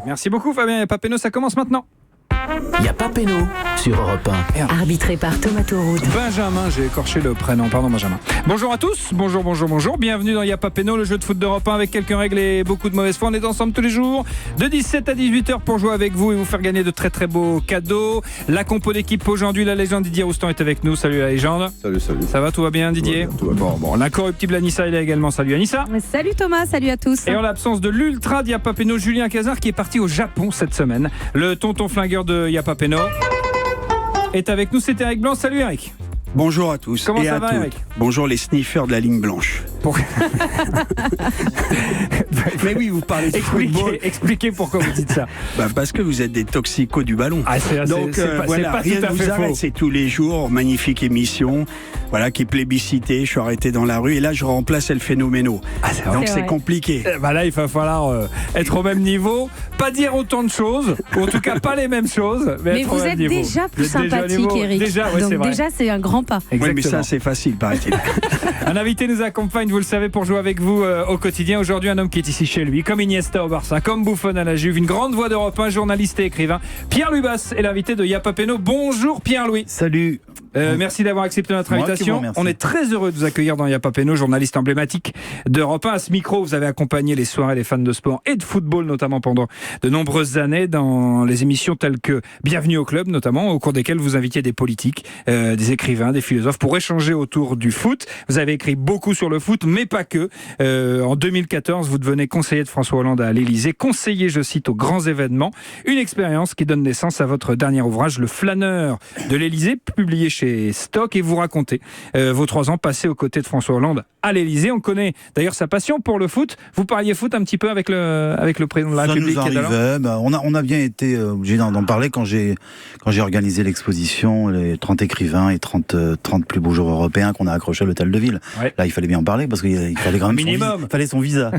Merci beaucoup Fabien Papeno, ça commence maintenant. Il n'y a pas Péno sur Europe 1. Arbitré par Thomas Tauroud. Benjamin, j'ai écorché le prénom, pardon Benjamin. Bonjour à tous, bonjour. Bienvenue dans Il n'y a pas Péno, le jeu de foot d'Europe 1 avec quelques règles et beaucoup de mauvaise foi. On est ensemble tous les jours de 17 à 18h pour jouer avec vous et vous faire gagner de très très beaux cadeaux. La compo d'équipe aujourd'hui, la légende Didier Roustan est avec nous. Salut la légende. Salut. Ça va, tout va bien Didier? Tout va bien. Bon, l'incorruptible Anissa est là également. Salut Anissa. Salut Thomas, salut à tous. Et en l'absence de l'ultra d'Il n'y a pas Péno, Julien Cazard qui est parti au Japon cette semaine. Le tonton flingueur de Il n'y a pas Péno est avec nous, c'est Eric Blanc. Salut Eric. Bonjour à tous. Comment et ça à va, tous. Eric? Bonjour les sniffers de la ligne blanche. Mais oui, vous parlez de football. Expliquez pourquoi vous dites ça. Parce que vous êtes des toxicos du ballon. Donc voilà, pas rien tout à ne fait vous arrête, faux. c'est tous les jours, magnifique émission, voilà, qui est plébiscitée. Je suis arrêté dans la rue et là je remplace El Phénoméno. C'est vrai. Donc C'est c'est vrai. compliqué. Là, il va falloir être au même niveau, pas dire autant de choses, ou en tout cas pas les mêmes choses, Mais être au vous même êtes niveau. déjà plus Vous êtes déjà au sympathique, niveau. Eric. Déjà, ouais, c'est Donc vrai. déjà, c'est un grand pas. Oui, mais Exactement. ça c'est facile, paraît-il. Un invité nous accompagne, vous le savez, pour jouer avec vous au quotidien. Aujourd'hui, un homme qui est ici chez lui, comme Iniesta au Barça, comme Buffon à la Juve, une grande voix d'Europe 1, journaliste et écrivain. Pierre-Louis Basse est l'invité de Il n'y a pas Péno. Bonjour Pierre-Louis. Salut. Merci d'avoir accepté notre Moi qui vous invitation. remercie. On est très heureux de vous accueillir dans Il n'y a pas Péno, journaliste emblématique d'Europe 1. À ce micro, vous avez accompagné les soirées des fans de sport et de football, notamment pendant de nombreuses années, dans les émissions telles que Bienvenue au club, notamment, au cours desquelles vous invitiez des politiques, des écrivains, des philosophes pour échanger autour du foot. Vous avez écrit beaucoup sur le foot, mais pas que. En 2014, vous devenez conseiller de François Hollande à l'Élysée, conseiller, je cite, aux grands événements. Une expérience qui donne naissance à votre dernier ouvrage, Le Flâneur de l'Élysée, publié chez Stock, et vous racontez vos 3 ans passés aux côtés de François Hollande à l'Élysée. On connaît d'ailleurs sa passion pour le foot. Vous parliez foot un petit peu avec le président de la Ça République. nous arrivait. On a bien été obligé d'en parler quand j'ai organisé l'exposition, les 30 écrivains et 30 plus beaux jours européens qu'on a accrochés à l'hôtel de ville. Ouais. Là, il fallait bien en parler parce qu'il fallait quand même Minimum. fallait son visa.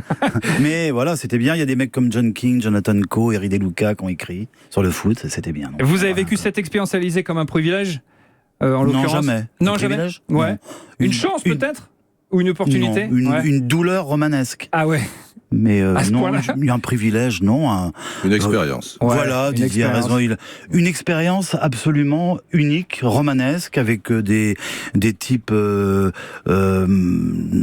Mais voilà, c'était bien. Il y a des mecs comme John King, Jonathan Coe, Eri De Luca qui ont écrit sur le foot. C'était bien. Donc, Vous avez voilà. vécu cette expérience à l'Élysée comme un privilège Non, en l'occurrence? jamais. Non, Un jamais. privilège Ouais. Non. Une chance peut-être? Ou une opportunité? Non, Ouais. une douleur romanesque. Ah ouais. Mais À ce non, point-là un privilège, non. Une expérience. Ouais, Voilà, une Didier a expérience. raison. Une expérience absolument unique, romanesque, avec des types,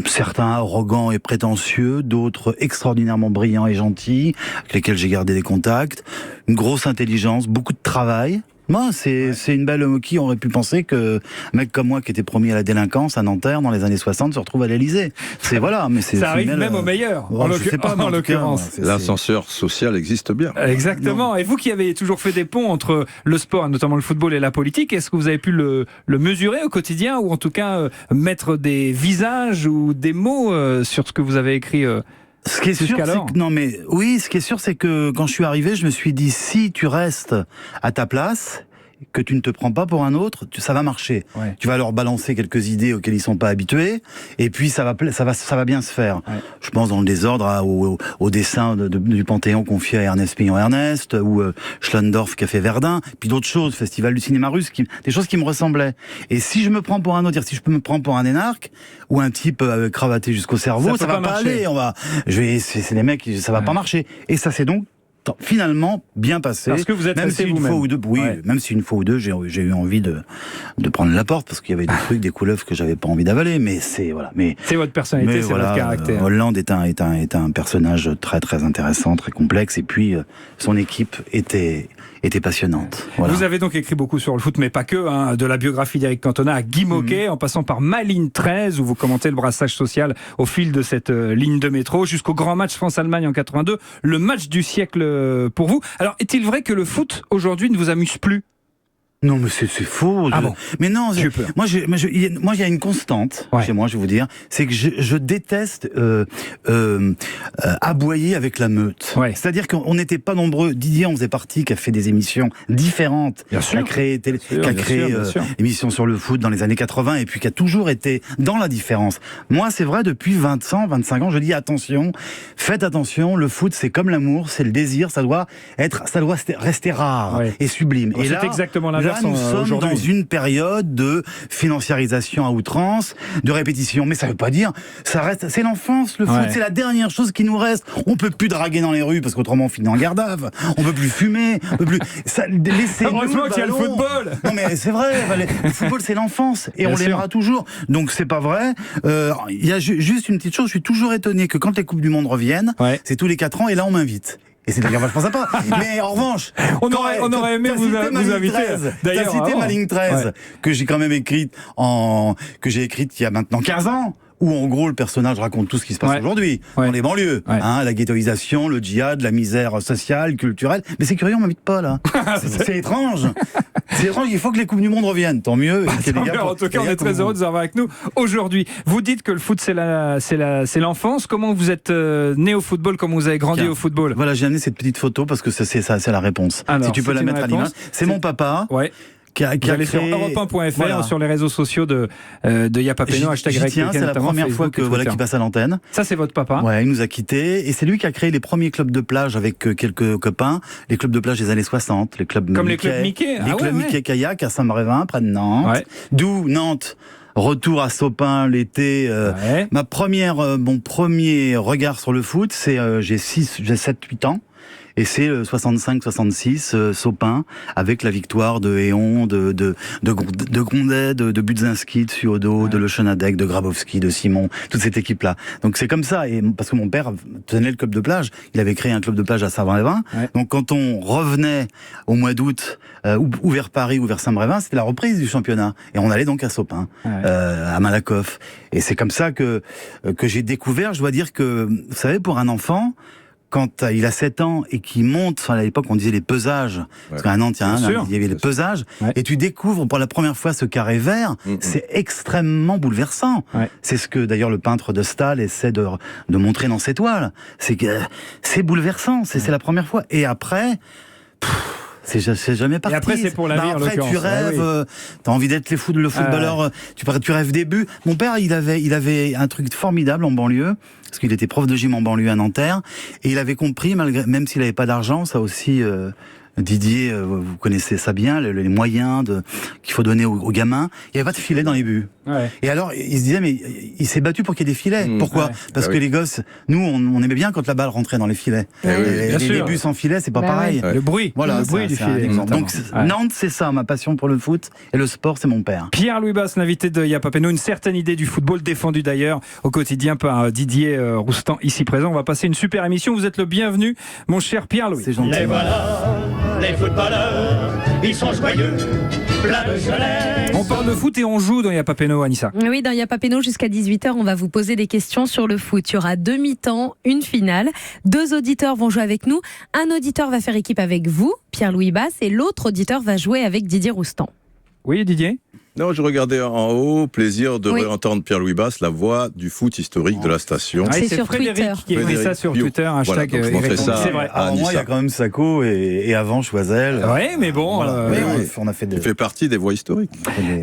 certains arrogants et prétentieux, d'autres extraordinairement brillants et gentils, avec lesquels j'ai gardé des contacts. Une grosse intelligence, beaucoup de travail. Moi, c'est une belle... Qui aurait pu penser que un mec comme moi, qui était promis à la délinquance à Nanterre dans les années 60, se retrouve à l'Élysée. C'est voilà, mais c'est... Ça arrive c'est une même belle- au meilleur, Oh, je sais pas, mais en en tout cas, l'occurrence. c'est- L'ascenseur social existe bien. Exactement. Et vous qui avez toujours fait des ponts entre le sport, notamment le football, et la politique, est-ce que vous avez pu le mesurer au quotidien, ou en tout cas mettre des visages ou des mots sur ce que vous avez écrit Ce qui est sûr, jusqu'alors. c'est que, non mais oui, ce qui est sûr, c'est que quand je suis arrivé, je me suis dit, si tu restes à ta place, que tu ne te prends pas pour un autre, ça va marcher. Ouais. Tu vas leur balancer quelques idées auxquelles ils sont pas habitués, et puis ça va bien se faire. Ouais. Je pense dans le désordre au dessin du Panthéon confié à Ernest Pignon-Ernest, ou Schlendorf qui a fait Verdun, puis d'autres choses, Festival du cinéma russe, des choses qui me ressemblaient. Et si je me prends pour un autre, si je me prends pour un énarque, ou un type cravaté jusqu'au cerveau, Ça ça peut va pas pas marcher. aller. C'est les mecs, ça va pas marcher. Et ça c'est donc finalement bien passé. Parce que vous êtes même resté si une vous-même. fois ou deux, oui, Ouais. même si une fois ou deux, j'ai eu envie de prendre la porte parce qu'il y avait des trucs, des couleuvres que j'avais pas envie d'avaler. Mais c'est voilà. C'est votre personnalité, c'est votre caractère. Hollande est un personnage très très intéressant, très complexe. Et puis son équipe était passionnante. Voilà. Vous avez donc écrit beaucoup sur le foot, mais pas que, de la biographie d'Éric Cantona à Guy Moquet, en passant par Ma ligne 13, où vous commentez le brassage social au fil de cette ligne de métro, jusqu'au grand match France-Allemagne en 82, le match du siècle pour vous. Alors, est-il vrai que le foot, aujourd'hui, ne vous amuse plus ? Non, mais c'est faux. Ah bon. Mais non, J'ai eu peur. moi, il y a une constante Ouais. chez moi, je vais vous dire, c'est que je déteste aboyer avec la meute. Ouais. C'est-à-dire qu'on n'était pas nombreux. Didier en faisait partie, qui a fait des émissions différentes, Bien sûr. qui a créé, bien sûr. émissions sur le foot dans les années 80, et puis qui a toujours été dans la différence. Moi, c'est vrai, depuis 25 ans, je dis attention, faites attention, le foot, c'est comme l'amour, c'est le désir, ça doit rester rare Ouais. et sublime. Bon, et c'est là, exactement l'inverse. inverse nous sommes aujourd'hui. dans une période de financiarisation à outrance, de répétition. Mais ça veut pas dire, ça reste, c'est l'enfance, le foot, c'est la dernière chose qui nous reste. On peut plus draguer dans les rues parce qu'autrement on finit en gardave. On peut plus fumer, on peut plus. Heureusement qu'il y a le football. Non mais c'est vrai, le football c'est l'enfance et Bien on sûr. l'aimera toujours. Donc c'est pas vrai. Il y a juste une petite chose, je suis toujours étonné que quand les Coupes du Monde reviennent, c'est tous les 4 ans et là on m'invite. Et c'est d'ailleurs vachement sympa. Mais en revanche, on aurait aimé vous inviter. D'ailleurs, t'as cité ma ligne 13, que j'ai quand même écrite que j'ai écrite il y a maintenant 15 ans. Où en gros le personnage raconte tout ce qui se passe aujourd'hui dans les banlieues, la ghettoisation, le djihad, la misère sociale, culturelle. Mais c'est curieux, on m'invite pas là. c'est étrange. C'est étrange. Il faut que les Coupes du Monde reviennent. Tant mieux. En tout cas, on est très heureux de vous avoir avec nous aujourd'hui. Vous dites que le foot c'est l'enfance. Comment vous êtes né au football? Comment vous avez grandi au football? Voilà, j'ai amené cette petite photo parce que c'est la réponse. Alors, si tu peux la mettre à l'image. C'est mon papa. Qui a allez créé... sur europe1.fr, sur les réseaux sociaux de Yapapeno, hashtag c'est la première fois qu'il passe à l'antenne. Ça, c'est votre papa. Ouais, il nous a quittés. Et c'est lui qui a créé les premiers clubs de plage avec quelques copains. Les clubs de plage des années 60. Les clubs Comme les clubs Mickey. Les clubs Mickey Kayak à Saint-Brévin, près de Nantes. D'où Nantes. Retour à Sopin l'été. Mon premier regard sur le foot, c'est j'ai 7-8 ans. Et c'est 65-66, Sopin, avec la victoire de Héon, de Gondet, de Budzinski, de Suodo, de Le Chenadec, de Grabowski, de Simon, toute cette équipe-là. Donc c'est comme ça, et parce que mon père tenait le club de plage, il avait créé un club de plage à Saint-Brévin. Donc quand on revenait au mois d'août, ou vers Paris ou vers Saint-Brévin, c'était la reprise du championnat. Et on allait donc à Sopin, à Malakoff. Et c'est comme ça que j'ai découvert, je dois dire que, vous savez, pour un enfant, quand il a 7 ans et qu'il monte, à l'époque on disait les pesages, parce qu'à Nantes il y avait les pesages, et tu découvres pour la première fois ce carré vert, c'est extrêmement bouleversant. C'est ce que d'ailleurs le peintre de Stahl essaie de montrer dans ses toiles. C'est bouleversant, c'est la première fois. Et après... C'est jamais parti. Et après, c'est pour la vie, en après, l'occurrence. tu rêves, t'as envie d'être le footballeur, tu rêves des buts. Mon père, il avait un truc formidable en banlieue, parce qu'il était prof de gym en banlieue à Nanterre, et il avait compris, même s'il avait pas d'argent, ça aussi, Didier, vous connaissez ça bien, les moyens qu'il faut donner aux gamins. Il n'y avait pas de filet dans les buts. Et alors, il se disait, mais il s'est battu pour qu'il y ait des filets. Pourquoi? Parce que les gosses, nous, on aimait bien quand la balle rentrait dans les filets. Les buts sans filet, c'est pas pareil. Le bruit. Voilà, le bruit du filet. Donc, Nantes, c'est ça, ma passion pour le foot. Et le sport, c'est mon père. Pierre-Louis Basse, l'invité de Yapapeno, une certaine idée du football défendue d'ailleurs au quotidien par Didier Roustan, ici présent. On va passer une super émission. Vous êtes le bienvenu, mon cher Pierre-Louis. C'est gentil. Et voilà, les footballeurs, ils sont joyeux, plein de soleil. On parle de foot et on joue dans Yapapeno, Anissa. Oui, dans Yapapeno, jusqu'à 18h, on va vous poser des questions sur le foot. Il y aura 2 mi-temps, une finale. 2 auditeurs vont jouer avec nous. Un auditeur va faire équipe avec vous, Pierre-Louis Basse, et l'autre auditeur va jouer avec Didier Roustan. Oui, Didier? Non, je regardais en haut, plaisir de réentendre Pierre-Louis Basse, la voix du foot historique de la station. C'est sur Frédéric Twitter. qui écrit ça sur Twitter, hashtag voilà, donc je montrais ça. C'est vrai. Alors moi, il y a quand même Sacco et avant Choisel. Ouais, mais bon. Voilà. On a fait Il fait partie des voix historiques.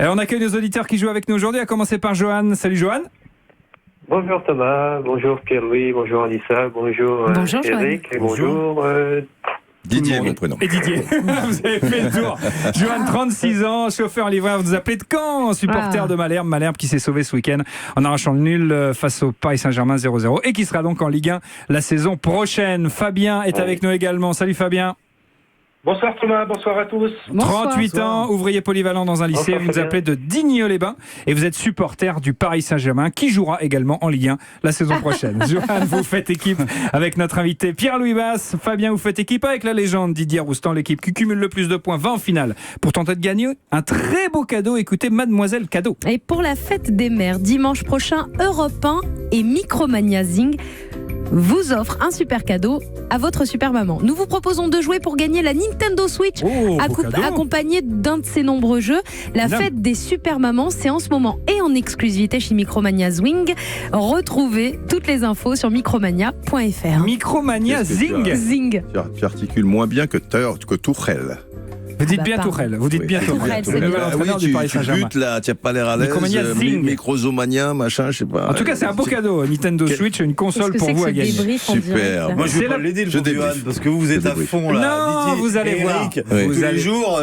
On accueille nos auditeurs qui jouent avec nous aujourd'hui, à commencer par Johan. Salut Johan. Bonjour Thomas, bonjour Pierre-Louis, bonjour Anissa, bonjour Eric, et bonjour Didier, mon prénom. Et Didier, vous avez fait le tour. Johan, 36 ans, chauffeur livreur, vous appelez de Caen, supporter de Malherbe qui s'est sauvé ce week-end en arrachant le nul face au Paris Saint-Germain 0-0 et qui sera donc en Ligue 1 la saison prochaine. Fabien est avec nous également. Salut Fabien. Bonsoir Thomas, bonsoir à tous. 38 ans, ouvrier polyvalent dans un lycée, Bonsoir, vous nous Fabien. appelez de Digne-les-Bains et vous êtes supporter du Paris Saint-Germain qui jouera également en Ligue 1 la saison prochaine. Johan, vous faites équipe avec notre invité Pierre-Louis Basse. Fabien, vous faites équipe avec la légende Didier Roustan, l'équipe qui cumule le plus de points, va en finale pour tenter de gagner un très beau cadeau. Écoutez, Mademoiselle Cadeau. Et pour la fête des mères, dimanche prochain, Europe 1 et Micromania Zing vous offrent un super cadeau à votre super maman. Nous vous proposons de jouer pour gagner la Nintendo Switch, beau cadeau. accompagnée d'un de ses nombreux jeux. La fête des super mamans, c'est en ce moment et en exclusivité chez Micromania Zwing. Retrouvez toutes les infos sur micromania.fr. Micromania Qu'est-ce que tu Zing. as Zing. Tu articules moins bien que Tuchel. Vous dites bien Tourelle. Vous dites bien Tourelle. C'est bien. Oui, tu butes là, tu n'as pas l'air à l'aise. Microzomania, machin, je sais pas. En tout cas, c'est un beau cadeau. Nintendo Switch, une console pour vous à gagner. Super. Moi, je vais pas l'aider, Johan, parce que vous êtes à fond là. Non, vous allez voir. Tous les jours.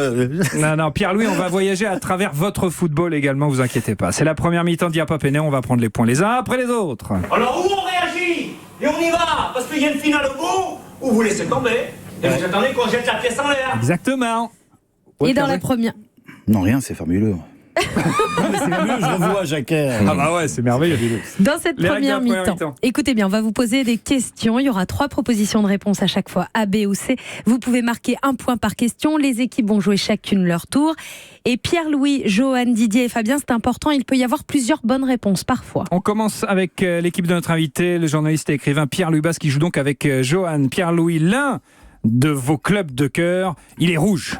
Non, Pierre-Louis, on va voyager à travers votre football également, vous inquiétez pas. C'est la première mi-temps d'Y'a pas Péné, on va prendre les points les uns après les autres. Alors où on réagit et on y va parce qu'il y a une finale au bout ou vous laissez tomber et vous attendez qu'on jette la pièce en l'air. Exactement. Et dans la première... Non, rien, c'est fabuleux. C'est fabuleux, je revois Jacquet. Ah bah ouais, c'est merveilleux. Dans cette première mi-temps, écoutez bien, on va vous poser des questions. Il y aura 3 propositions de réponse à chaque fois, A, B ou C. Vous pouvez marquer 1 point par question. Les équipes vont jouer chacune leur tour. Et Pierre-Louis, Johan, Didier et Fabien, c'est important, il peut y avoir plusieurs bonnes réponses parfois. On commence avec l'équipe de notre invité, le journaliste et écrivain Pierre-Louis Basse, qui joue donc avec Johan. Pierre-Louis, l'un de vos clubs de cœur, il est rouge.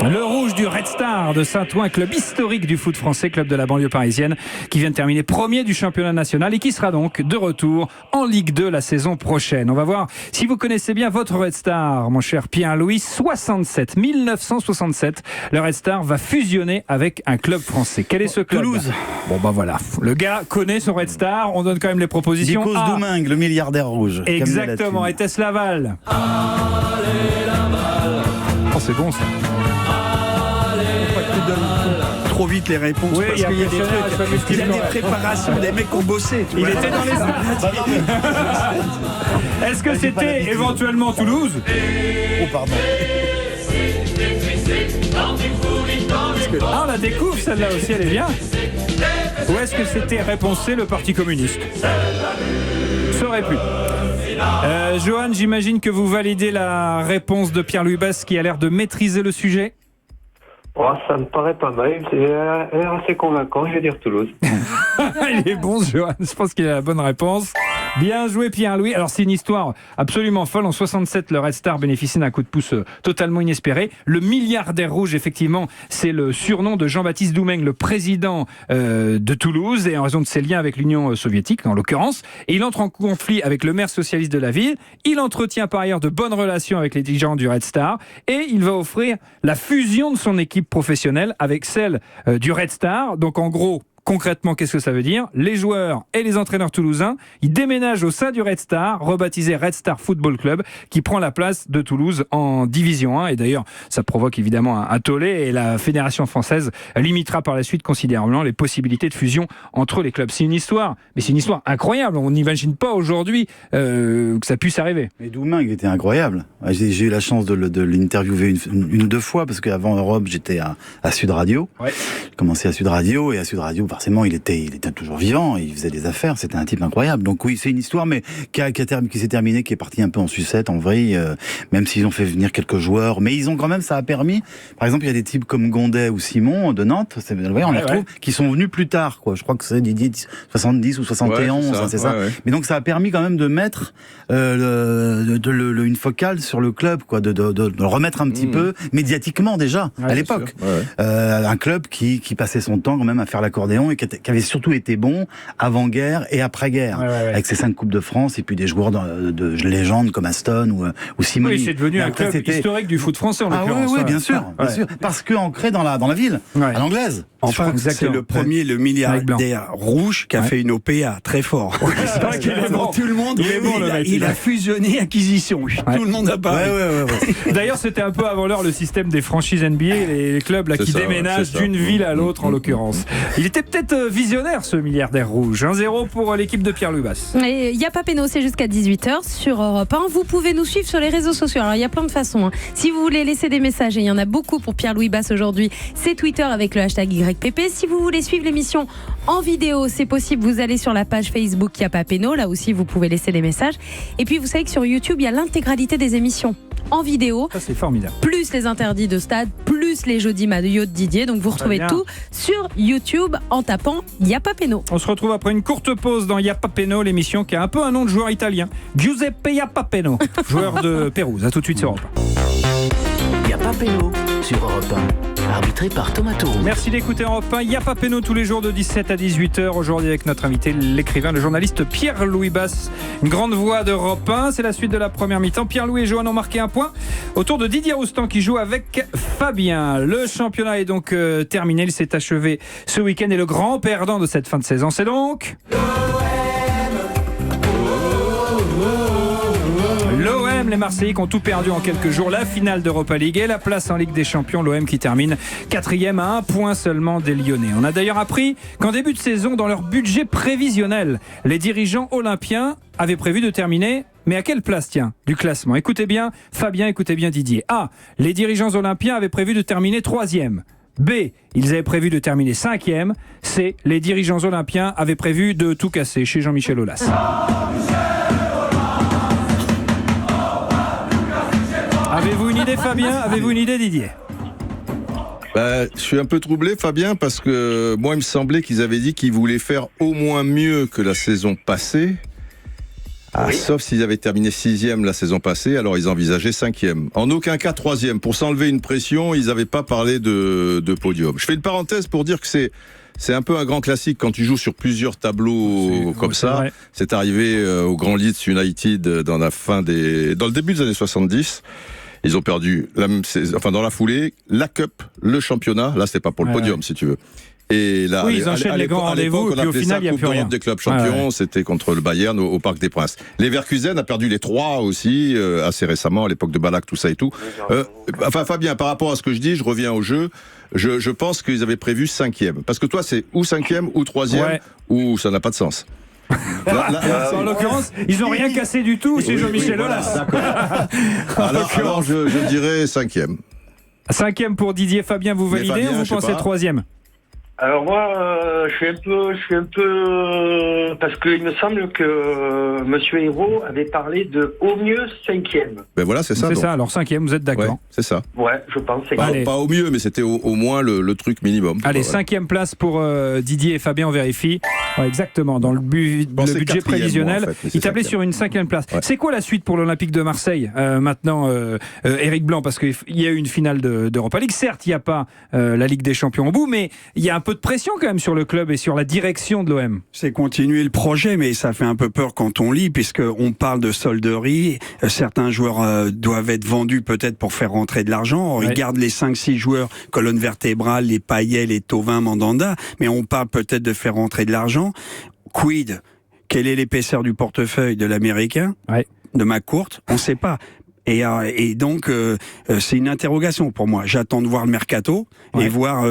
Le rouge du Red Star de Saint-Ouen, club historique du foot français, club de la banlieue parisienne, qui vient de terminer premier du championnat national et qui sera donc de retour en Ligue 2 la saison prochaine. On va voir si vous connaissez bien votre Red Star, mon cher Pierre-Louis. 1967, le Red Star va fusionner avec un club français. Quel est ce club ? Toulouse. Bon bah voilà, le gars connaît son Red Star, on donne quand même les propositions. Dicos Domingue, le milliardaire rouge. Exactement, était-ce Laval ? Oh, c'est bon ça. Trop vite les réponses Oui, parce qu'il y a des trucs, il y a des préparations, des mecs qui ont bossé. Il était dans les Est-ce que c'était éventuellement Toulouse ? Oh pardon. Ah, on la découvre celle-là aussi, elle est bien. Ou est-ce que c'était réponse C, le Parti communiste ? Ça aurait pu. Johan, j'imagine que vous validez la réponse de Pierre-Louis Basse qui a l'air de maîtriser le sujet. Oh, ça me paraît pas mal, c'est assez convaincant, je vais dire Toulouse. Il est bon, Johan, je pense qu'il a la bonne réponse. Bien joué Pierre-Louis. Alors c'est une histoire absolument folle. En 67, le Red Star bénéficie d'un coup de pouce totalement inespéré. Le milliardaire rouge, effectivement, c'est le surnom de Jean-Baptiste Doumengue, le président de Toulouse, et en raison de ses liens avec l'Union soviétique, en l'occurrence. Et il entre en conflit avec le maire socialiste de la ville. Il entretient par ailleurs de bonnes relations avec les dirigeants du Red Star, et il va offrir la fusion de son équipe professionnelle avec celle du Red Star. Donc en gros, concrètement, qu'est-ce que ça veut dire ? Les joueurs et les entraîneurs toulousains, ils déménagent au sein du Red Star, rebaptisé Red Star Football Club, qui prend la place de Toulouse en Division 1. Et d'ailleurs, ça provoque évidemment un tollé, et la Fédération française limitera par la suite considérablement les possibilités de fusion entre les clubs. C'est une histoire, mais c'est une histoire incroyable. On n'imagine pas aujourd'hui que ça puisse arriver. Mais Doumengue était incroyable. J'ai eu la chance de l'interviewer une ou deux fois, parce qu'avant Europe, j'étais à Sud Radio. Ouais. J'ai commencé à Sud Radio, et à Sud Radio, forcément, il était toujours vivant, il faisait des affaires, c'était un type incroyable. Donc oui, c'est une histoire, mais qui s'est terminée, qui est partie un peu en sucette, en vrille, même s'ils ont fait venir quelques joueurs. Mais ils ont quand même, ça a permis, par exemple, il y a des types comme Gondet ou Simon de Nantes, on les retrouve, qui sont venus plus tard, quoi. Je crois que c'est Didier 70 ou 71, c'est ça. Ouais. Mais donc ça a permis quand même de mettre une focale sur le club, quoi, de le remettre un petit peu médiatiquement déjà, à l'époque. Un club qui passait son temps quand même à faire l'accordéon, et qui avait surtout été bon avant-guerre et après-guerre, avec ses 5 Coupes de France et puis des joueurs de légende comme Aston ou Simoni. Oui, c'est devenu un club historique du foot français en l'occurrence. Oui, bien sûr, parce que ancré dans la ville, à l'anglaise. Enfin, c'est le premier, le milliardaire rouge qui a fait une OPA très fort. C'est vrai qu'il est bon. Tout le monde, il a fusionné acquisition. Tout le monde a parlé. D'ailleurs, c'était un peu avant l'heure le système des franchises NBA, les clubs là, qui déménagent d'une ville à l'autre en l'occurrence. Il était peut-être visionnaire ce milliardaire rouge. 1-0 pour l'équipe de Pierre-Louis Basse. Et il n'y a pas péno, c'est jusqu'à 18h sur Europe 1. Vous pouvez nous suivre sur les réseaux sociaux. Alors il y a plein de façons. Si vous voulez laisser des messages, et il y en a beaucoup pour Pierre-Louis Basse aujourd'hui, c'est Twitter avec le hashtag YPP. Si vous voulez suivre l'émission en vidéo, c'est possible. Vous allez sur la page Facebook Il n'y a pas péno. Là aussi, vous pouvez laisser des messages. Et puis vous savez que sur YouTube, il y a l'intégralité des émissions en vidéo. Ça, c'est formidable. Plus les interdits de stade, plus les jeudis maillots de Didier. Donc vous retrouvez tout sur YouTube en tapant Il n'y a pas péno. On se retrouve après une courte pause dans Il n'y a pas péno, l'émission qui a un peu un nom de joueur italien. Giuseppe Iapapeno, joueur de Pérouse. À tout de suite sur Europe 1. Il n'y a pas péno sur Europe 1. arbitré par Thomas Tourou. Merci d'écouter Europe 1. Il n'y a pas péno tous les jours de 17 à 18h. Aujourd'hui avec notre invité, l'écrivain, le journaliste Pierre-Louis Basse. Une grande voix d'Europe 1. C'est la suite de la première mi-temps. Pierre-Louis et Johan ont marqué un point autour de Didier Roustan qui joue avec Fabien. Le championnat est donc terminé. Il s'est achevé ce week-end et le grand perdant de cette fin de saison, c'est donc... L'OM, les Marseillais qui ont tout perdu en quelques jours. La finale d'Europa League et la place en Ligue des Champions. L'OM qui termine 4e à 1 point seulement des Lyonnais. On a d'ailleurs appris qu'en début de saison, dans leur budget prévisionnel, les dirigeants olympiens avaient prévu de terminer, mais à quelle place, tiens, du classement? Écoutez bien Fabien, écoutez bien Didier. A. Les dirigeants olympiens avaient prévu de terminer 3e. B. Ils avaient prévu de terminer 5e. C. Les dirigeants olympiens avaient prévu de tout casser chez Jean-Michel Aulas. Avez-vous une idée, Fabien? Avez-vous une idée, Didier? Je suis un peu troublé, Fabien, parce que moi, il me semblait qu'ils avaient dit qu'ils voulaient faire au moins mieux que la saison passée. Sauf s'ils avaient terminé 6e la saison passée, alors ils envisageaient 5e. En aucun cas 3e. Pour s'enlever une pression, ils n'avaient pas parlé de podium. Je fais une parenthèse pour dire que c'est un peu un grand classique quand tu joues sur plusieurs tableaux comme ça. Vrai. C'est arrivé au Grand Leeds United dans le début des années 70. Ils ont perdu dans la foulée la Cup, le championnat. Là, c'est pas pour le podium, si tu veux. Et là, ils enchaînent les grands rendez-vous, et puis au final, il n'y a plus rien. Des clubs champions, c'était contre le Bayern au Parc des Princes. Leverkusen a perdu les 3 aussi, assez récemment, à l'époque de Ballack, tout ça et tout. Fabien, par rapport à ce que je dis, je reviens au jeu. Je pense qu'ils avaient prévu 5e. Parce que toi, c'est ou 5e ou 3e, ou ça n'a pas de sens. En l'occurrence, ils n'ont rien cassé du tout, c'est Jean-Michel Aulas. Alors, je dirais 5e. 5e pour Didier. Fabien, vous validez ou vous pensez 3e? Alors moi, je suis un peu parce qu'il me semble que Monsieur Hérault avait parlé de au mieux 5e. Ben voilà, c'est ça. C'est ça. Alors 5e, vous êtes d'accord? Ouais, c'est ça. Ouais, je pense. Pas au mieux, mais c'était au moins le truc minimum. Allez, 5e place pour Didier et Fabien, on vérifie. Ouais, exactement. Dans le budget prévisionnel, moi, en fait, il tablait sur une 5e place. Ouais. C'est quoi la suite pour l'Olympique de Marseille maintenant, Éric Blanc? Parce qu'il y a eu une finale d'Europa League. Certes, il n'y a pas la Ligue des Champions au bout, mais il y a un peu de pression quand même sur le club et sur la direction de l'OM. C'est continuer le projet, mais ça fait un peu peur quand on lit, puisqu'on parle de solderie. Certains joueurs doivent être vendus peut-être pour faire rentrer de l'argent. Ils gardent les 5-6 joueurs, colonne vertébrale, les Payet, les Thauvin, Mandanda, mais on parle peut-être de faire rentrer de l'argent. Quid? Quelle est l'épaisseur du portefeuille de l'Américain? De McCourt? On ne sait pas. Et donc, c'est une interrogation pour moi. J'attends de voir le mercato et voir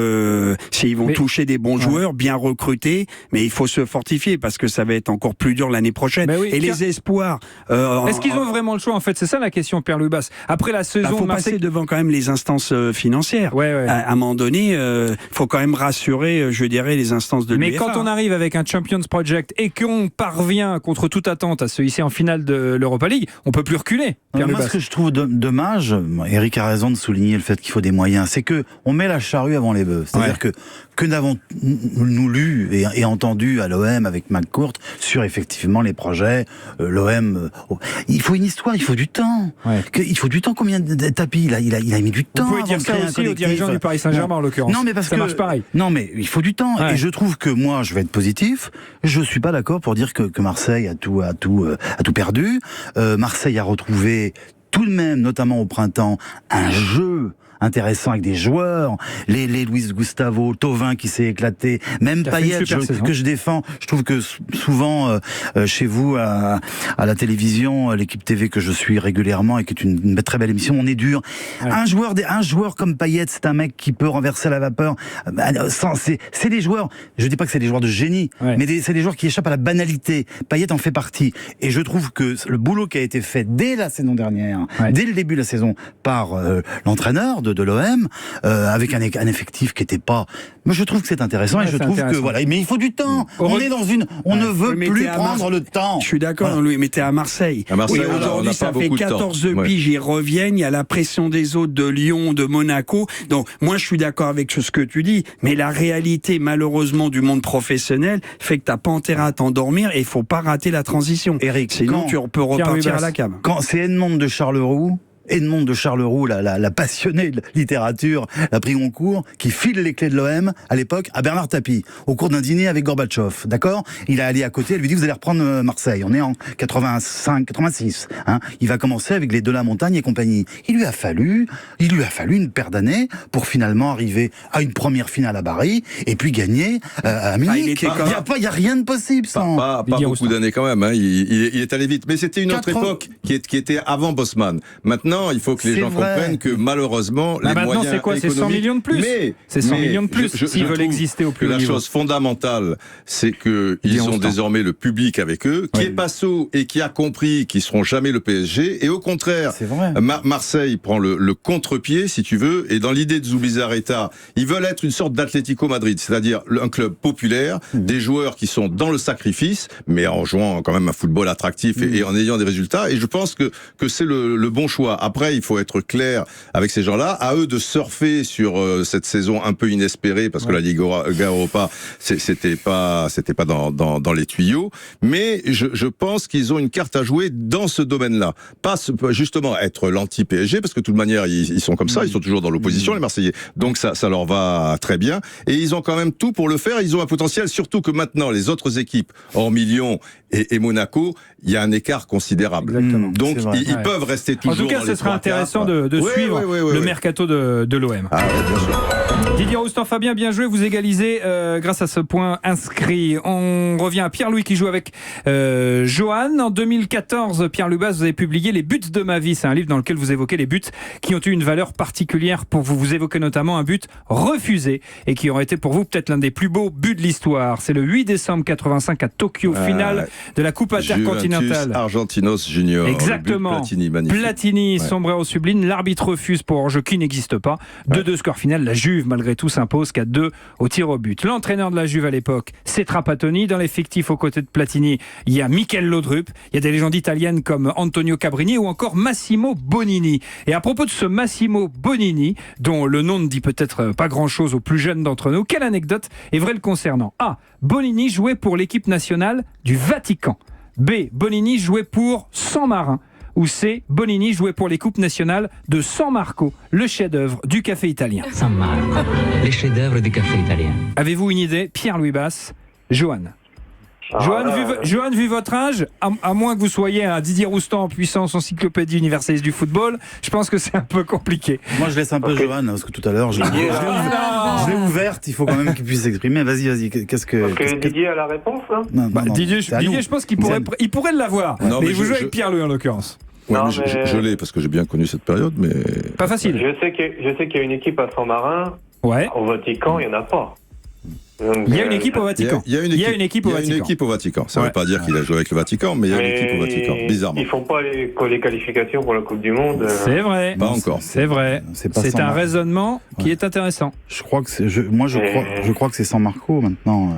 s'ils vont toucher des bons joueurs, bien recrutés. Mais il faut se fortifier parce que ça va être encore plus dur l'année prochaine. Et les espoirs... Est-ce qu'ils ont vraiment le choix, en fait? C'est ça la question, Pierre-Louis Basse. Après la saison... Il faut passer devant quand même les instances financières. À un moment donné, faut quand même rassurer, je dirais, les instances de l'UEFA. Mais quand on arrive avec un Champions Project et qu'on parvient, contre toute attente, à se hisser en finale de l'Europa League, on peut plus reculer. Moi, ce que je trouve dommage, Eric a raison de souligner le fait qu'il faut des moyens, c'est que on met la charrue avant les bœufs. C'est-à-dire que n'avons-nous lu et entendu à l'OM avec McCourt sur effectivement les projets, l'OM... il faut une histoire, il faut du temps. Il faut du temps. Combien de tapis il a mis du temps. Vous pouvez dire ça aussi aux dirigeants du Paris Saint-Germain en l'occurrence. Non, mais parce ça marche pareil. Non, mais il faut du temps. Et je trouve que moi, je vais être positif. Je suis pas d'accord pour dire que Marseille a tout perdu. Marseille a retrouvé tout de même, notamment au printemps, un jeu intéressant avec des joueurs, les Luis Gustavo, Thauvin qui s'est éclaté, même Payet que je défends. Je trouve que souvent chez vous à la télévision, l'équipe TV que je suis régulièrement et qui est une très belle émission, on est dur. Un joueur comme Payet, c'est un mec qui peut renverser la vapeur. C'est des joueurs. Je dis pas que c'est des joueurs de génie, mais c'est des joueurs qui échappent à la banalité. Payet en fait partie. Et je trouve que le boulot qui a été fait dès la saison dernière, dès le début de la saison par l'entraîneur de l'OM, avec un effectif qui n'était pas... Mais je trouve que c'est intéressant et je trouve que voilà. Mais il faut du temps. On est dans une... On ne veut plus prendre le temps. Je suis d'accord, Louis, mais t'es à Marseille. Oui, aujourd'hui, ça fait 14 piges, ils reviennent, il y a la pression des autres de Lyon, de Monaco. Donc, moi, je suis d'accord avec ce que tu dis, mais la réalité, malheureusement, du monde professionnel fait que t'as pas intérêt à t'endormir et il faut pas rater la transition. Eric, sinon, tu peux repartir à la cave. Quand c'est Edmond de Charleroi, Edmond de Charleroux, la passionnée de littérature, la prix Goncourt, qui file les clés de l'OM à l'époque à Bernard Tapie, au cours d'un dîner avec Gorbatchev, d'accord? Il a allé à côté, elle lui dit, vous allez reprendre Marseille. On est en 85, 86, hein. Il va commencer avec les Delamontagne et compagnie. Il lui a fallu une paire d'années pour finalement arriver à une première finale à Paris, et puis gagner à Munich. Il y a rien de possible sans. Pas beaucoup d'années quand même, hein. Il est allé vite. Mais c'était une autre époque qui était avant Bosman. Maintenant, il faut que les gens comprennent que malheureusement, les maintenant, moyens c'est quoi? C'est 100 millions de plus. C'est 100 millions de plus s'ils veulent exister au plus haut niveau. La chose fondamentale, c'est qu'ils ont désormais le public avec eux, qui est Passo et qui a compris qu'ils seront jamais le PSG. Et au contraire, Marseille prend le contre-pied, si tu veux. Et dans l'idée de Zubizarreta, ils veulent être une sorte d'Atlético Madrid, c'est-à-dire un club populaire, des joueurs qui sont dans le sacrifice, mais en jouant quand même un football attractif et en ayant des résultats. Et je pense que c'est le bon choix. Après, il faut être clair avec ces gens-là. À eux de surfer sur cette saison un peu inespérée, parce que la Ligue Europa, c'était pas dans les tuyaux. Mais je pense qu'ils ont une carte à jouer dans ce domaine-là. Pas justement être l'anti-PSG, parce que de toute manière, ils sont comme ça, ils sont toujours dans l'opposition, les Marseillais. Donc ça leur va très bien. Et ils ont quand même tout pour le faire. Ils ont un potentiel, surtout que maintenant, les autres équipes, hormis Lyon et Monaco, il y a un écart considérable. Exactement. Donc ils peuvent rester toujours. En tout cas, ce sera intéressant de suivre le mercato de l'OM. Didier Roustan, Fabien, bien joué, vous égalisez grâce à ce point inscrit. On revient à Pierre-Louis qui joue avec Johan. En 2014, Pierre-Louis Basse, vous avez publié Les buts de ma vie. C'est un livre dans lequel vous évoquez les buts qui ont eu une valeur particulière pour vous. Vous évoquez notamment un but refusé et qui aurait été pour vous peut-être l'un des plus beaux buts de l'histoire. C'est le 8 décembre 85 à Tokyo, finale de la Coupe intercontinentale. Argentinos Junior. Exactement. Platini, magnifique. Platini, sombrero sublime. L'arbitre refuse pour hors-jeu qui n'existe pas. 2-2 score final. La Juve, malgré tout, s'impose 4-2 au tir au but. L'entraîneur de la Juve à l'époque, c'est Trapattoni. Dans l'effectif aux côtés de Platini, il y a Michel Laudrup. Il y a des légendes italiennes comme Antonio Cabrini ou encore Massimo Bonini. Et à propos de ce Massimo Bonini, dont le nom ne dit peut-être pas grand-chose aux plus jeunes d'entre nous, quelle anecdote est vraie le concernant? A. Bonini jouait pour l'équipe nationale du Vatican. B. Bonini jouait pour San Marin. Ou C. Bonini jouait pour l'équipe nationale de San Marco, le chef-d'œuvre du café italien. San Marco, les chefs-d'œuvre du café italien. Avez-vous une idée? Pierre-Louis Basse, Johan. Johan, vu votre âge, à moins que vous soyez un Didier Roustan en puissance encyclopédie universaliste du football, je pense que c'est un peu compliqué. Moi, je laisse un peu Johan, parce que tout à l'heure, je l'ai ouverte, il faut quand même qu'il puisse s'exprimer. Vas-y, qu'est-ce que... Parce que Didier a la réponse, là? Non, Didier, je pense qu'il pourrait l'avoir. Mais vous jouez avec Pierre-Louis, en l'occurrence. Ouais, non, mais je l'ai, parce que j'ai bien connu cette période, mais... Pas facile. Je sais qu'il y a une équipe à San Marin. Ouais. Au Vatican, il n'y en a pas. Donc, il y a une équipe au Vatican. Il y a une équipe au Vatican. Ça ne veut pas dire qu'il a joué avec le Vatican, mais il y a une équipe au Vatican, bizarrement. Ils ne font pas les qualifications pour la Coupe du Monde. C'est vrai. Pas encore. C'est vrai. C'est un raisonnement qui est intéressant. Je crois que je crois que c'est San Marco maintenant.